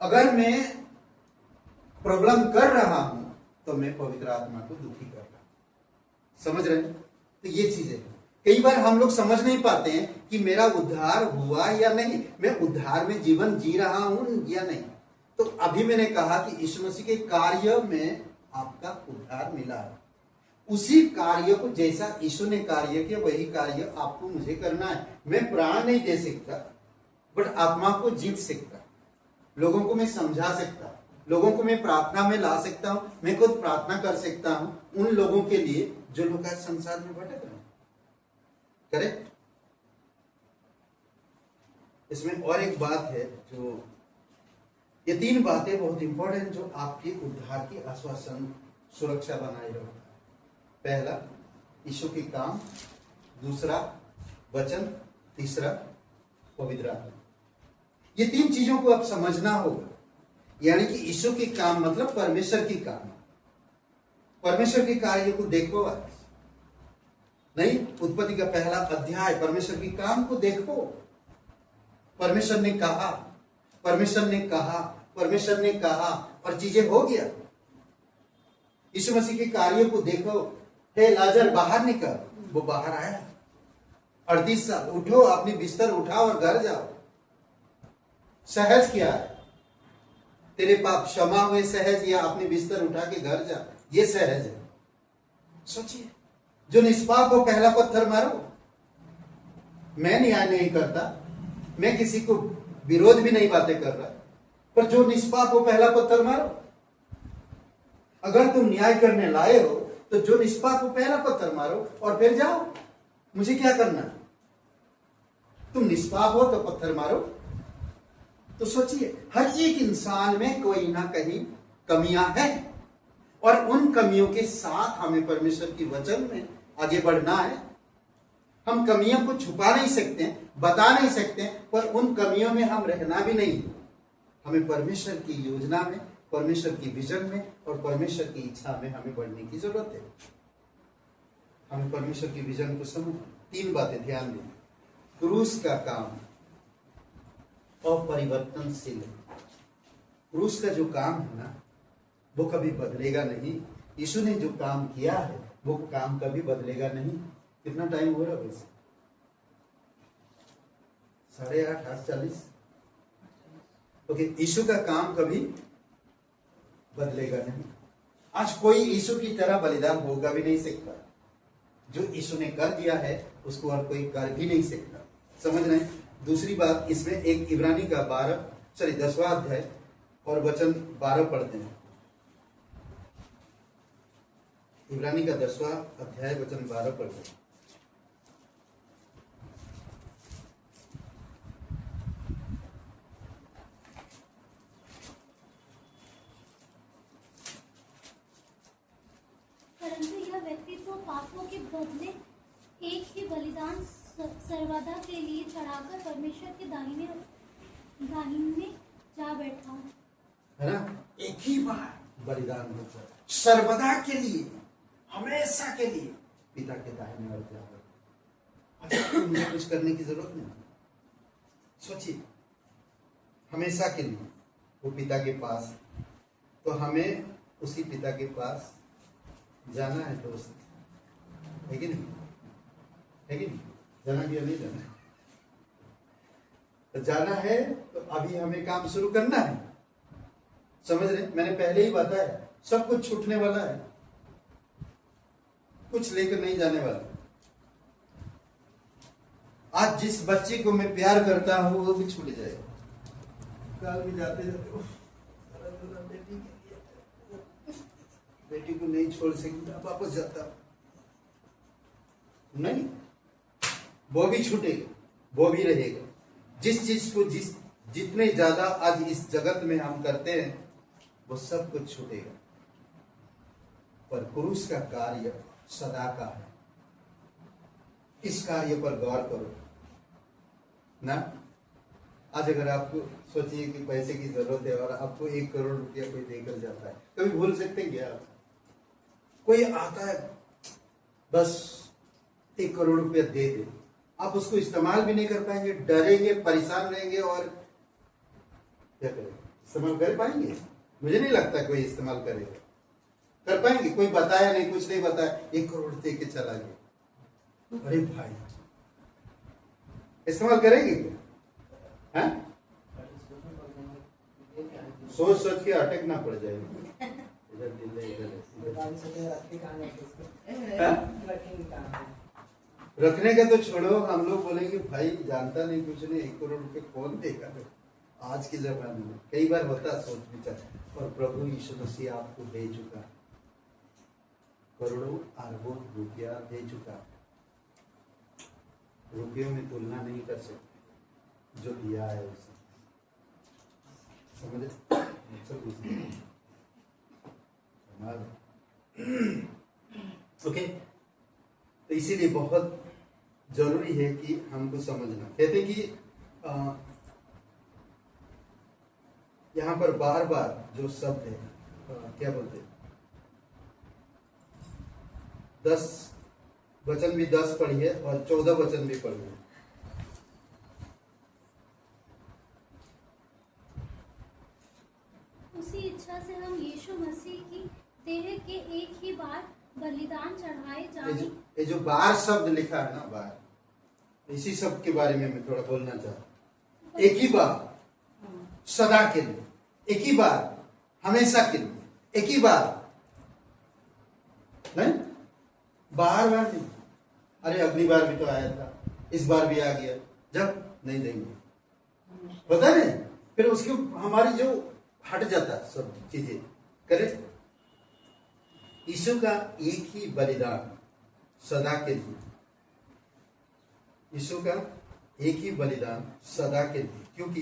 अगर मैं प्रॉब्लम कर रहा हूं तो मैं पवित्र आत्मा को दुखी कर रहा हूं। समझ रहे हैं? तो ये चीजें कई बार हम लोग समझ नहीं पाते हैं कि मेरा उद्धार हुआ या नहीं, मैं उद्धार में जीवन जी रहा हूं या नहीं। तो अभी मैंने कहा कि यीशु मसीह के कार्य में आपका उद्धार मिला है। उसी कार्य को जैसा यीशु ने कार्य किया वही कार्य आपको मुझे करना है। मैं प्राण नहीं दे सकता, बट आत्मा को जीत सकता, लोगों को मैं समझा सकता, लोगों को मैं प्रार्थना में ला सकता हूं, मैं खुद प्रार्थना कर सकता हूं उन लोगों के लिए जो लोग आज संसार में भटक रहे हैं। करेक्ट? इसमें और एक बात है, जो ये 3 बातें बहुत इंपॉर्टेंट जो आपके उद्धार की आश्वासन सुरक्षा बनाए रखता है। पहला यीशु के काम, दूसरा वचन, तीसरा पवित्र आत्मा। ये 3 चीजों को आप समझना होगा। यानी कि यीशु के काम मतलब परमेश्वर की काम, परमेश्वर के कार्य को देखो आज, नहीं उत्पत्ति का पहला अध्याय परमेश्वर के काम को देखो। परमेश्वर ने कहा, परमेश्वर ने कहा, परमेश्वर ने कहा और चीजें हो गया। यीशु मसीह के कार्य को देखो। हे लाजर बाहर निकल, वो बाहर आया। 38 साल, उठो अपनी बिस्तर उठाओ और घर जाओ। सहज क्या है? तेरे पाप क्षमा हुए सहज, या अपनी बिस्तर उठा के घर जा, ये सहज है। सोचिए, जो निष्पाप हो पहला पत्थर मारो। मैं न्याय नहीं करता, मैं किसी को विरोध भी नहीं बातें कर रहा, पर जो निष्पाप हो पहला पत्थर मारो। अगर तुम न्याय करने लाए हो तो जो निष्पाप हो पहला पत्थर मारो और फिर जाओ। मुझे क्या करना? तुम निष्पाप हो तो पत्थर मारो। तो सोचिए, हर एक इंसान में कोई ना कहीं कमियां हैं और उन कमियों के साथ हमें परमेश्वर की वचन में आगे बढ़ना है। हम कमियों को छुपा नहीं सकते, बता नहीं सकते, पर उन कमियों में हम रहना भी नहीं। हमें परमेश्वर की योजना में, परमेश्वर की विजन में और परमेश्वर की इच्छा में हमें बढ़ने की जरूरत है। हमें परमेश्वर की विजन को समझ, 3 बातें ध्यान दें। क्रूस का काम अपरिवर्तनशील है। क्रूस का जो काम है ना, वो कभी बदलेगा नहीं। यीशु ने जो काम किया है वो काम कभी बदलेगा नहीं। कितना टाइम हो रहा है वैसे? 8:30, 8:40। ओके, यीशु का काम कभी बदलेगा नहीं। आज कोई यीशु की तरह बलिदान होगा भी नहीं सकता। जो यीशु ने कर दिया है उसको और कोई कर भी नहीं सकता। समझ रहे हैं? दूसरी बात, इसमें एक इब्रानी का 10वां अध्याय और वचन 12 पढ़ते हैं। इब्रानी का 10वां अध्याय वचन 12 पढ़ते हैं। परंतु यह व्यक्तित्व पापों के बदले एक ही बलिदान सर्वदा के लिए चढ़ाकर परमेश्वर के दाहिने जा बैठा है ना? एक ही बार बलिदान होता है, सर्वदा के लिए, हमेशा के लिए पिता के दाहिने ओर जा बैठा। अच्छा, मुझे कुछ करने की जरूरत नहीं। सोचिए, हमेशा के लिए वो पिता के पास, तो हमें उसी पिता के पास जाना है। दोस्त, है कि नहीं? है कि नहीं? जाना भी नहीं जाना? तो जाना है तो अभी हमें काम शुरू करना है। समझ रहे? मैंने पहले ही बताया, सब कुछ छूटने वाला है, कुछ लेकर नहीं जाने वाला। आज जिस बच्चे को मैं प्यार करता हूं वो भी छूट जाएगा। कल भी जाते जाते बेटी को नहीं छोड़ सकता, वापस जाता नहीं, वो भी छूटेगा, वो भी रहेगा। जिस चीज को जितने ज्यादा आज इस जगत में हम करते हैं वो सब कुछ छूटेगा, पर क्रूस का कार्य सदा का है। इस कार्य पर गौर करो ना। आज अगर आपको सोचिए कि पैसे की जरूरत है और आपको 1 करोड़ रुपया कोई देकर जाता है, कभी भूल सकते हैं क्या आप? कोई आता है बस 1 करोड़ रुपया दे दे, आप उसको इस्तेमाल भी नहीं कर पाएंगे, डरेंगे, परेशान रहेंगे और क्या करेंगे? इस्तेमाल कर पाएंगे? मुझे नहीं लगता कोई इस्तेमाल करेगा। कर पाएंगे? कोई बताया नहीं, कुछ नहीं बताया, 1 करोड़ दे के चला गया। अरे भाई, इस्तेमाल करेंगे क्या? हैं? सोच सोच के अटकना पड़ जाएगा। इधर दिल्ली, इधर रखने का तो छोड़ो, हम लोग बोलेंगे भाई जानता नहीं, कुछ नहीं, 1 करोड़ रुपए कौन देगा आज के जमाने में? कई बार होता सोच विचार, और प्रभु यीशु मसीह आपको दे चुका, करोड़ों अरबों रुपया दे चुका। रुपयों में तुलना नहीं कर सकते जो दिया है उसे, समझे? ओके, तो इसीलिए बहुत जरूरी है कि हमको समझना। कहते हैं कि यहाँ पर बार बार जो शब्द है, क्या बोलते हैं, 10 वचन भी 10 पढ़िए और 14 वचन भी पढ़िए। उसी इच्छा से हम यीशु मसीह की देह के एक ही बार बलिदान चढ़ाए जाने। ये जो बार शब्द लिखा है ना, बार, इसी शब्द के बारे में मैं थोड़ा बोलना चाहता हूँ। एक ही बार, सदा के लिए, एक ही बार, हमेशा के लिए, एक ही बार, नहीं बार बार नहीं। अरे अगली बार भी तो आया था, इस बार भी आ गया, जब नहीं देंगे, पता नहीं, फिर उसकी हमारी जो हट जाता सब चीजें। करेक्ट? यीशु का एक ही बलिदान सदा के लिए, यीशु का एक ही बलिदान सदा के लिए, क्योंकि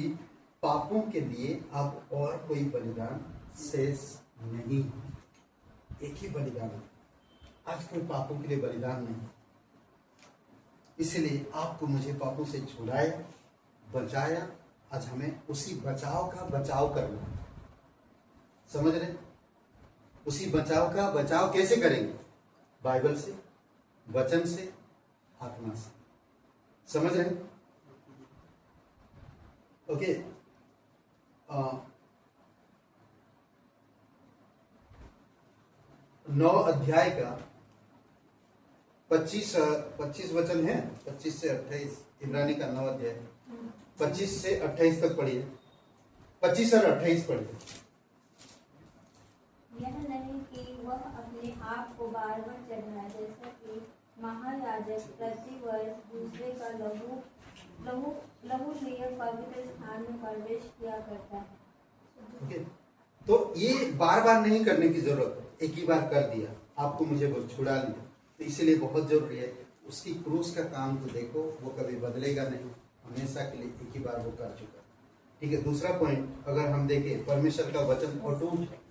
पापों के लिए अब और कोई बलिदान शेष नहीं। एक ही बलिदान है, आज कोई पापों के लिए बलिदान नहीं। इसलिए आपको मुझे पापों से छुड़ाया, बचाया। आज हमें उसी बचाव का बचाव करना है। समझ रहे? उसी बचाव का बचाव कैसे करेंगे? बाइबल से, वचन से, आत्मा से। समझ रहे? ओके। 9 अध्याय का 25 वचन है, 25 से 28, इब्रानी का 9 अध्याय 25 से 28 तक पढ़िए। 25 और 28 पढ़िए। यह नहीं कि वह अपने आप को बार बार चढ़ाए, जैसा कि महायाजक प्रति वर्ष दूसरे का लहू लिए पवित्र स्थान में प्रवेश किया करता है। ओके, तो ये बार बार नहीं करने की जरूरत है, एक ही बार कर दिया, आपको मुझे वो छुड़ा लिया। तो इसीलिए बहुत जरूरी है, उसकी क्रूस का काम तो देखो, वो कभी बदलेगा नहीं, हमेशा के लिए एक ही बार वो कर चुका। ठीक है। दूसरा पॉइंट अगर हम देखें, परमेश्वर का वचन अटूट है।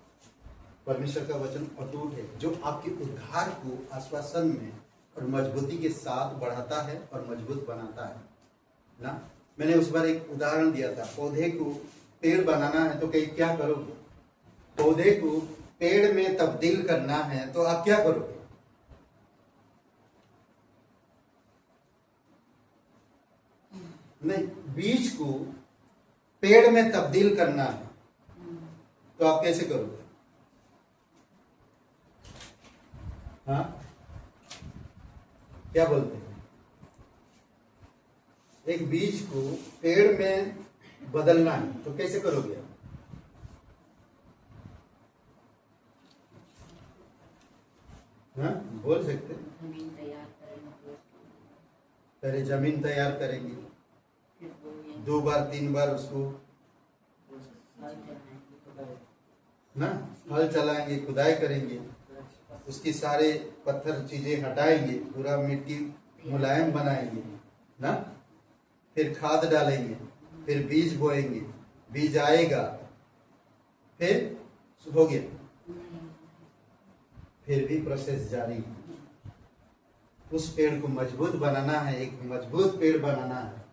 परमेश्वर का वचन अटूट है, जो आपके उद्धार को आश्वासन में और मजबूती के साथ बढ़ाता है और मजबूत बनाता है ना। मैंने उस बार एक उदाहरण दिया था, पौधे को पेड़ बनाना है तो कहीं क्या करोगे? पौधे को पेड़ में तब्दील करना है तो आप क्या करोगे? नहीं, बीज को पेड़ में तब्दील करना है तो आप कैसे करोगे? हाँ, क्या बोलते हैं? एक बीज को पेड़ में बदलना है तो कैसे करोगे आप? हाँ, बोल सकते हैं। जमीन तैयार करेंगे, पहले जमीन तैयार करेंगे, 2 बार 3 बार उसको ना हल चलाएंगे, खुदाई करेंगे, उसकी सारे पत्थर चीजें हटाएंगे, पूरा मिट्टी मुलायम बनाएंगे ना, फिर खाद डालेंगे, फिर बीज बोएंगे, बीज आएगा, फिर हो गया, फिर भी प्रोसेस जारी है। उस पेड़ को मजबूत बनाना है, एक मजबूत पेड़ बनाना है,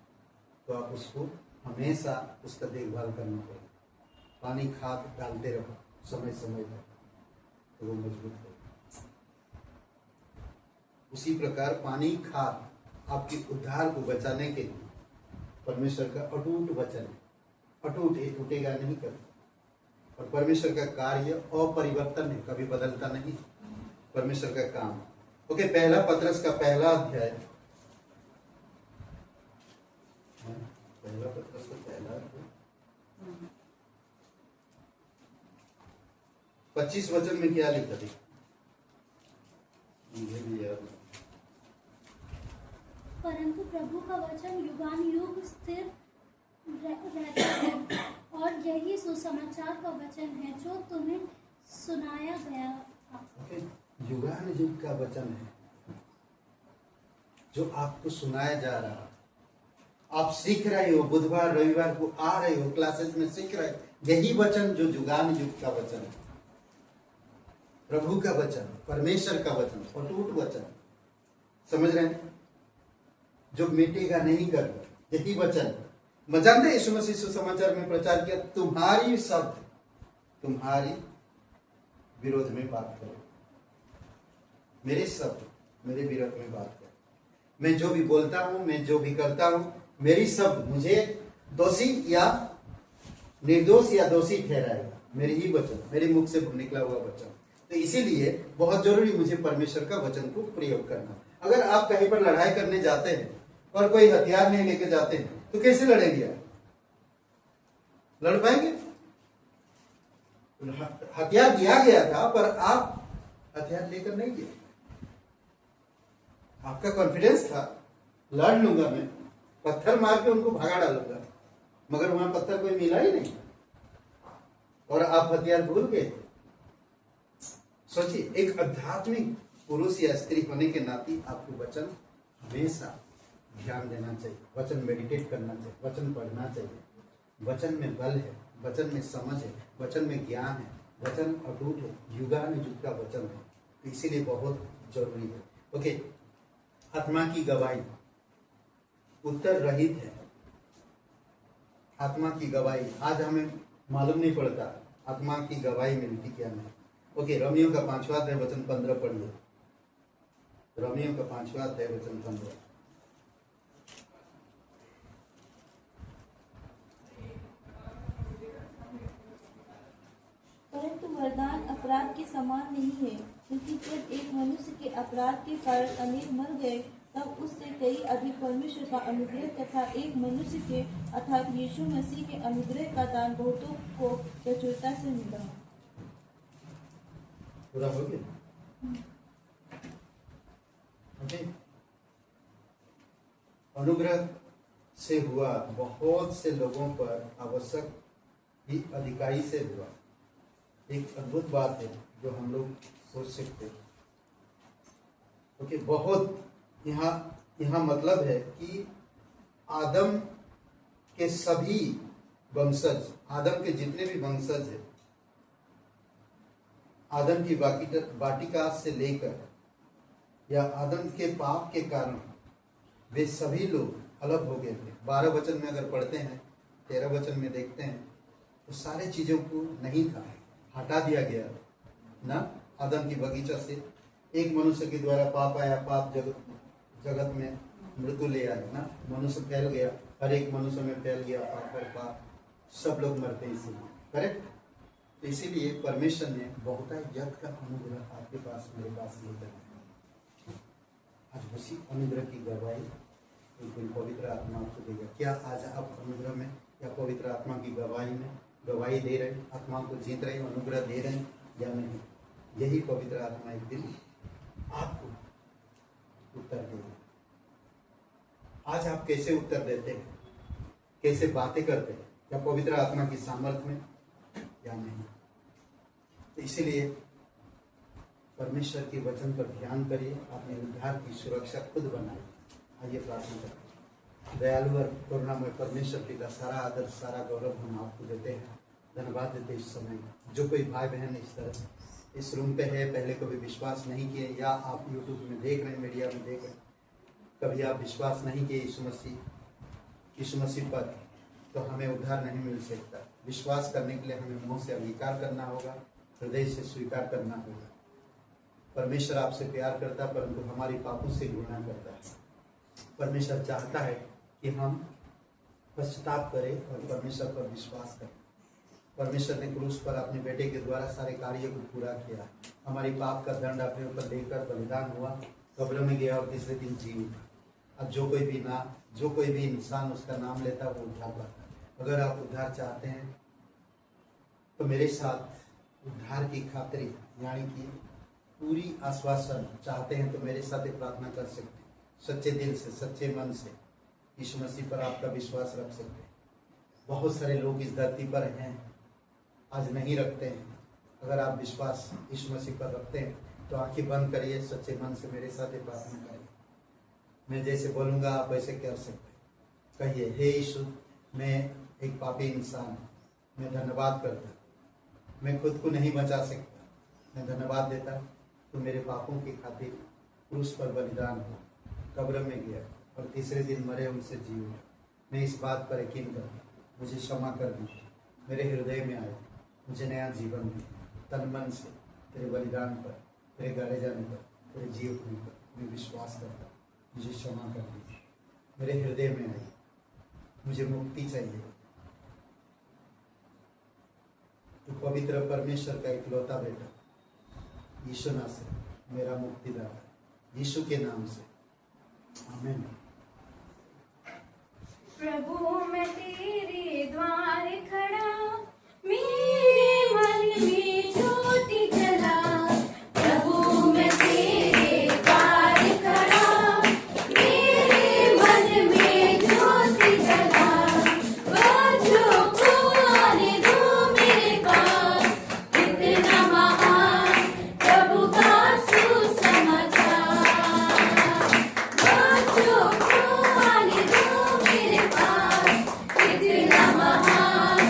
तो आप उसको हमेशा उसका देखभाल करना पड़ेगा। पानी खाद डालते रहो समय समय पर, तो वो मजबूत होगा। उसी प्रकार पानी खाद आपके उद्धार को बचाने के लिए परमेश्वर का अटूट वचन है। अटूट है, टूटेगा नहीं कभी। और परमेश्वर का कार्य अपरिवर्तन है, कभी बदलता नहीं परमेश्वर का काम। ओके, पहला पत्रस का पहला अध्याय, पहला पत्रस का पहला अध्याय 25 वचन में क्या लिखा थी, मुझे भी याद नहीं। परंतु प्रभु का वचन युगानुयुग स्थिर रहता है, और यही सुसमाचार का वचन है जो तुम्हें सुनाया गया था। ओके, युगानुयुग का वचन है जो आपको सुनाया जा रहा है। आप सीख रहे हो, बुधवार रविवार को आ रहे हो, क्लासेस में सीख रहे हो, यही वचन जो युगानुयुग का वचन है, प्रभु का वचन, परमेश्वर का वचन, अटूट वचन, समझ रहे हैं, जो मिटेगा नहीं कर, यही वचन। मैं जानते यीशु मसीह सुसमाचार में प्रचार किया, तुम्हारी शब्द तुम्हारी विरोध में बात करो, मेरे शब्द मेरे विरोध में बात करो। मैं जो भी बोलता हूं, मैं जो भी करता हूं, मेरी शब्द मुझे दोषी या निर्दोष या दोषी ठहराएगा, मेरी ही वचन, मेरे मुख से निकला हुआ वचन। तो इसीलिए बहुत जरूरी मुझे परमेश्वर का वचन को प्रयोग करना। अगर आप कहीं पर लड़ाई करने जाते हैं और कोई हथियार नहीं लेके जाते हैं, तो कैसे लड़ेंगे आप? लड़ पाएंगे? हथियार दिया गया था पर आप हथियार लेकर नहीं गए। आपका कॉन्फिडेंस था, लड़ लूंगा मैं, पत्थर मार के उनको भगा डालूंगा, मगर वहां पत्थर कोई मिला ही नहीं और आप हथियार भूल गए। सोचिए, एक आध्यात्मिक पुरुष या स्त्री होने के नाते आपको वचन हमेशा ध्यान देना चाहिए, वचन मेडिटेट करना चाहिए, वचन पढ़ना चाहिए। वचन में बल है, वचन में समझ है, वचन में ज्ञान है, वचन अटूट है, युगानुयुग का वचन है, तो इसीलिए बहुत जरूरी है। ओके, आत्मा की गवाही उत्तर रहित है। आत्मा की गवाही आज हमें मालूम नहीं पड़ता आत्मा की गवाही मिलती क्या नहीं। ओके, रोमियो का 5वां अध्याय वचन 15 पढ़िए। रोमियो का 5वां अध्याय वचन 15। परंतु वरदान अपराध के समान नहीं है, क्योंकि जब एक मनुष्य के अपराध के कारण अनेक मर गए, तब उससे कई अधिक परमेश्वर का अनुग्रह तथा एक मनुष्य के अर्थात यीशु मसीह के अनुग्रह का दान बहुतों को प्रचुरता से मिला। पूरा हो गया? ओके, अनुग्रह से हुआ, बहुत से लोगों पर आवश्यक ही अधिकारी से हुआ। एक अद्भुत बात है जो हम लोग सोच सकते हैं। ओके, बहुत यहाँ मतलब है कि आदम के सभी वंशज, आदम के जितने भी वंशज है, आदम की वाटिका से लेकर या आदम के पाप के कारण वे सभी लोग अलग हो गए थे। 12 वचन में अगर पढ़ते हैं, 13 वचन में देखते हैं, तो सारे चीजों को नहीं था, हटा दिया गया ना आदम की बगीचा से। एक मनुष्य के द्वारा पाप आया, पाप जगत में मृत्यु ले आया ना, मनुष्य फैल गया, हर एक मनुष्य में फैल गया पाप और पाप, सब लोग मरते इसीलिए, करेक्ट। तो इसीलिए परमेश्वर ने बहुतायत का अनुग्रह आपके पास मेरे पास लेकर आज उसी अनुग्रह की गवाही एक दिन पवित्र आत्मा आपको देगा। क्या आज आप अनुग्रह में या पवित्र आत्मा की गवाही में गवाही दे रहे हैं, आत्मा को जीत रहे हैं, अनुग्रह दे रहे हैं या नहीं? यही पवित्र आत्मा एक दिन आपको उत्तर देगा। आज आप कैसे उत्तर देते हैं, कैसे बातें करते हैं, या पवित्र आत्मा की सामर्थ्य में या नहीं? तो इसीलिए परमेश्वर के वचन पर ध्यान करिए, अपने उद्धार की सुरक्षा खुद बनाइए। आइए प्रार्थना करें। दयालु और करुणामय परमेश्वर पिता, सारा आदर सारा गौरव हम आपको देते हैं, धन्यवाद देते इस समय जो कोई भाई बहन इस तरह इस रूम पे है, पहले कभी विश्वास नहीं किए, या आप यूट्यूब में देख रहे हैं, मीडिया में देख रहे हैं, कभी आप विश्वास नहीं किए यीशु मसीह पर, तो हमें उद्धार नहीं मिल सकता। विश्वास करने के लिए हमें मुंह से अंगीकार करना होगा, हृदय से स्वीकार करना होगा। परमेश्वर आपसे प्यार करता है, परंतु हमारी पापों से घृणा करता है। परमेश्वर चाहता है कि हम पश्चाताप करें और परमेश्वर पर विश्वास करें। परमेश्वर ने क्रूस पर अपने बेटे के द्वारा सारे कार्य को पूरा किया। हमारी पाप का दंड अपने ऊपर लेकर बलिदान हुआ, कब्र में गया और तीसरे दिन जी उठा। अब जो कोई भी इंसान उसका नाम लेता है वो उद्धार पाता है। अगर आप उद्धार चाहते हैं तो मेरे साथ उद्धार की खातिर यानी कि पूरी आश्वासन चाहते हैं तो मेरे साथ ही प्रार्थना कर सकते हैं। सच्चे दिल से, सच्चे मन से यीशु मसीह पर आपका विश्वास रख सकते हैं। बहुत सारे लोग इस धरती पर हैं, आज नहीं रखते हैं। अगर आप विश्वास यीशु मसीह पर रखते हैं तो आंखें बंद करिए, सच्चे मन से मेरे साथ ही प्रार्थना करिए। मैं जैसे बोलूँगा आप वैसे कर सकते हैं। कहिए, हे यीशु, मैं एक पापी इंसान हूँ, मैं धन्यवाद करता हूँ, मैं खुद को नहीं बचा सकता, मैं धन्यवाद देता तो मेरे पापों की खातिर क्रूस पर बलिदान हुआ, कब्र में गया और तीसरे दिन मरे, उनसे जी उठा। मैं इस बात पर यकीन करता हूँ, मुझे क्षमा कर दीजिए, मेरे हृदय में आए, मुझे नया जीवन दिया। तन मन से तेरे बलिदान पर, तेरे गाड़े जाने पर, तेरे जी उठने पर मैं विश्वास करता हूँ, मुझे क्षमा कर दीजिए, मेरे हृदय में आए, मुझे मुक्ति चाहिए। तो पवित्र परमेश्वर का इकलौता बेटा यीशु नासरी मेरा मुक्तिदाता, यीशु के नाम से आमीन। प्रभु मैं तेरे द्वार खड़ा, मेरे मन में ज्योति जला। प्रभु मैं तेरे द्वार खड़ा, मेरे मन में ज्योति जला। बच्चों को आने दो मेरे पास, इतना महान प्रभु का सुसमाचार। बच्चों को आने दो मेरे पास, इतना महान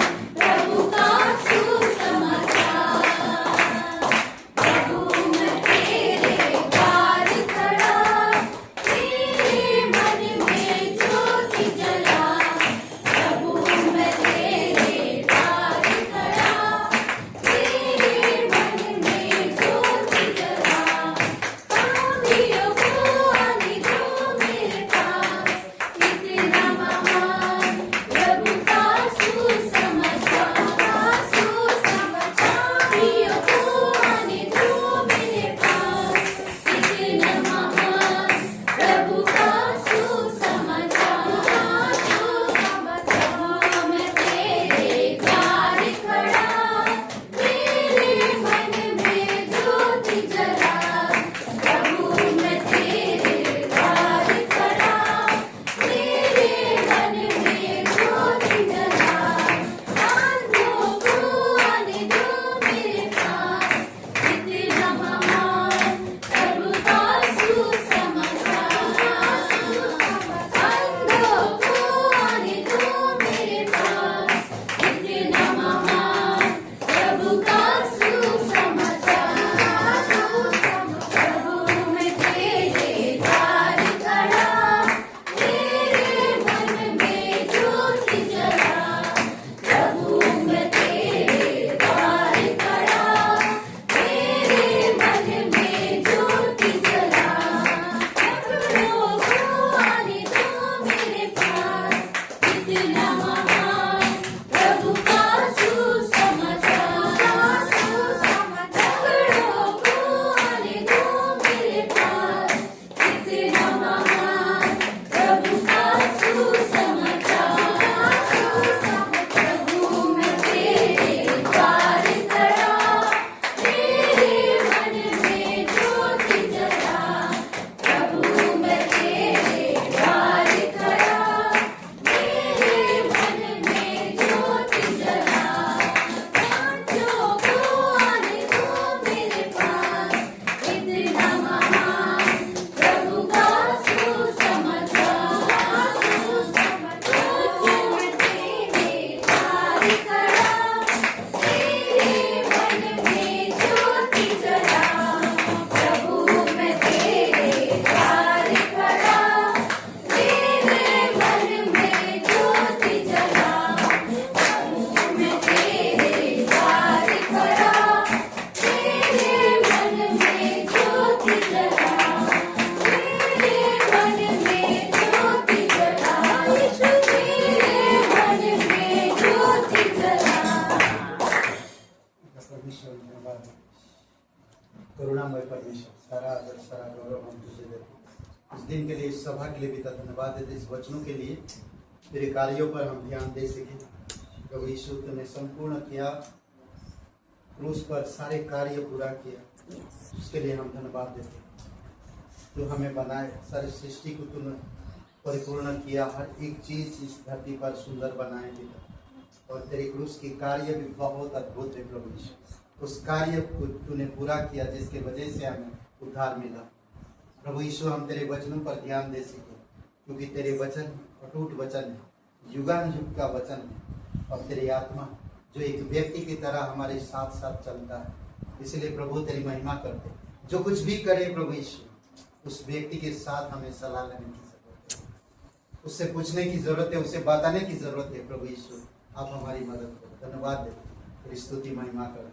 परमेश्वर धन्यवाद। करुणामय परमेश्वर, सारा आदर सारा गौरव हम तुझे देते हैं। इस दिन के लिए, इस सभा के लिए पिता धन्यवाद देते, इस वचनों के लिए तेरे कार्यों पर हम ध्यान दे सके। प्रभु यीशु तूने संपूर्ण किया, क्रूस पर सारे कार्य पूरा किया, उसके लिए हम धन्यवाद देते हैं। तू हमें बनाए, सारी सृष्टि को तूने परिपूर्ण किया, हर एक चीज इस धरती पर सुंदर बनाए पिता। और तेरे क्रूस की कार्य भी बहुत अद्भुत है प्रभु यीशु। उस कार्य को तूने पूरा किया जिसके वजह से हमें उद्धार मिला। प्रभु यीशु हम तेरे वचनों पर ध्यान दे सके, क्योंकि तेरे वचन अटूट वचन है, युगान युग का वचन है। और तेरी आत्मा जो एक व्यक्ति की तरह हमारे साथ साथ चलता है, इसलिए प्रभु तेरी महिमा करते। जो कुछ भी करे प्रभु यीशु, उस व्यक्ति के साथ हमें सलाह लेने की जरूरत है, उससे पूछने की जरूरत है, उसे बताने की जरूरत है। प्रभु यीशु आप हमारी मदद करो। धन्यवाद देते, तेरी स्तुति महिमा करो।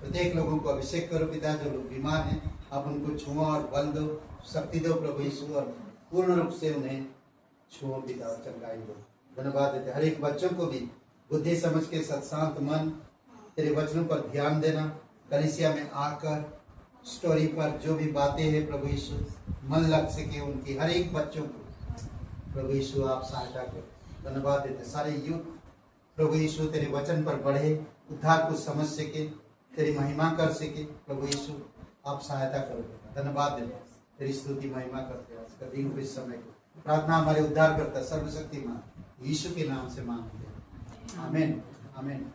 प्रत्येक लोगों को अभिषेक करो पिता, जो लोग बीमार हैं आप उनको छुओ और बल दो, शक्ति दो प्रभु यीशु, और पूर्ण रूप से उन्हें छुओ पिता और चंगाई दो। धन्यवाद देते, हर एक बच्चों को भी बुद्धि समझ के सत्शांत मन तेरे वचनों पर ध्यान देना। कलीसिया में आकर स्टोरी पर जो भी बातें हैं प्रभु यीशु मन लग सके उनकी, हर एक बच्चों को प्रभु यीशु आप सहायता करो। धन्यवाद देते, सारे युग प्रभु यीशु तेरे वचन पर बढ़े, उद्धार को समझ सके, तेरी महिमा कर सके। प्रभु यीशु आप सहायता करो। धन्यवाद देते, तेरी स्तुति महिमा करते हैं। इसका दिन को, इस समय को प्रार्थना हमारे उद्धार करता सर्वशक्तिमान यीशु के नाम से मांगते हैं। आमीन, आमीन।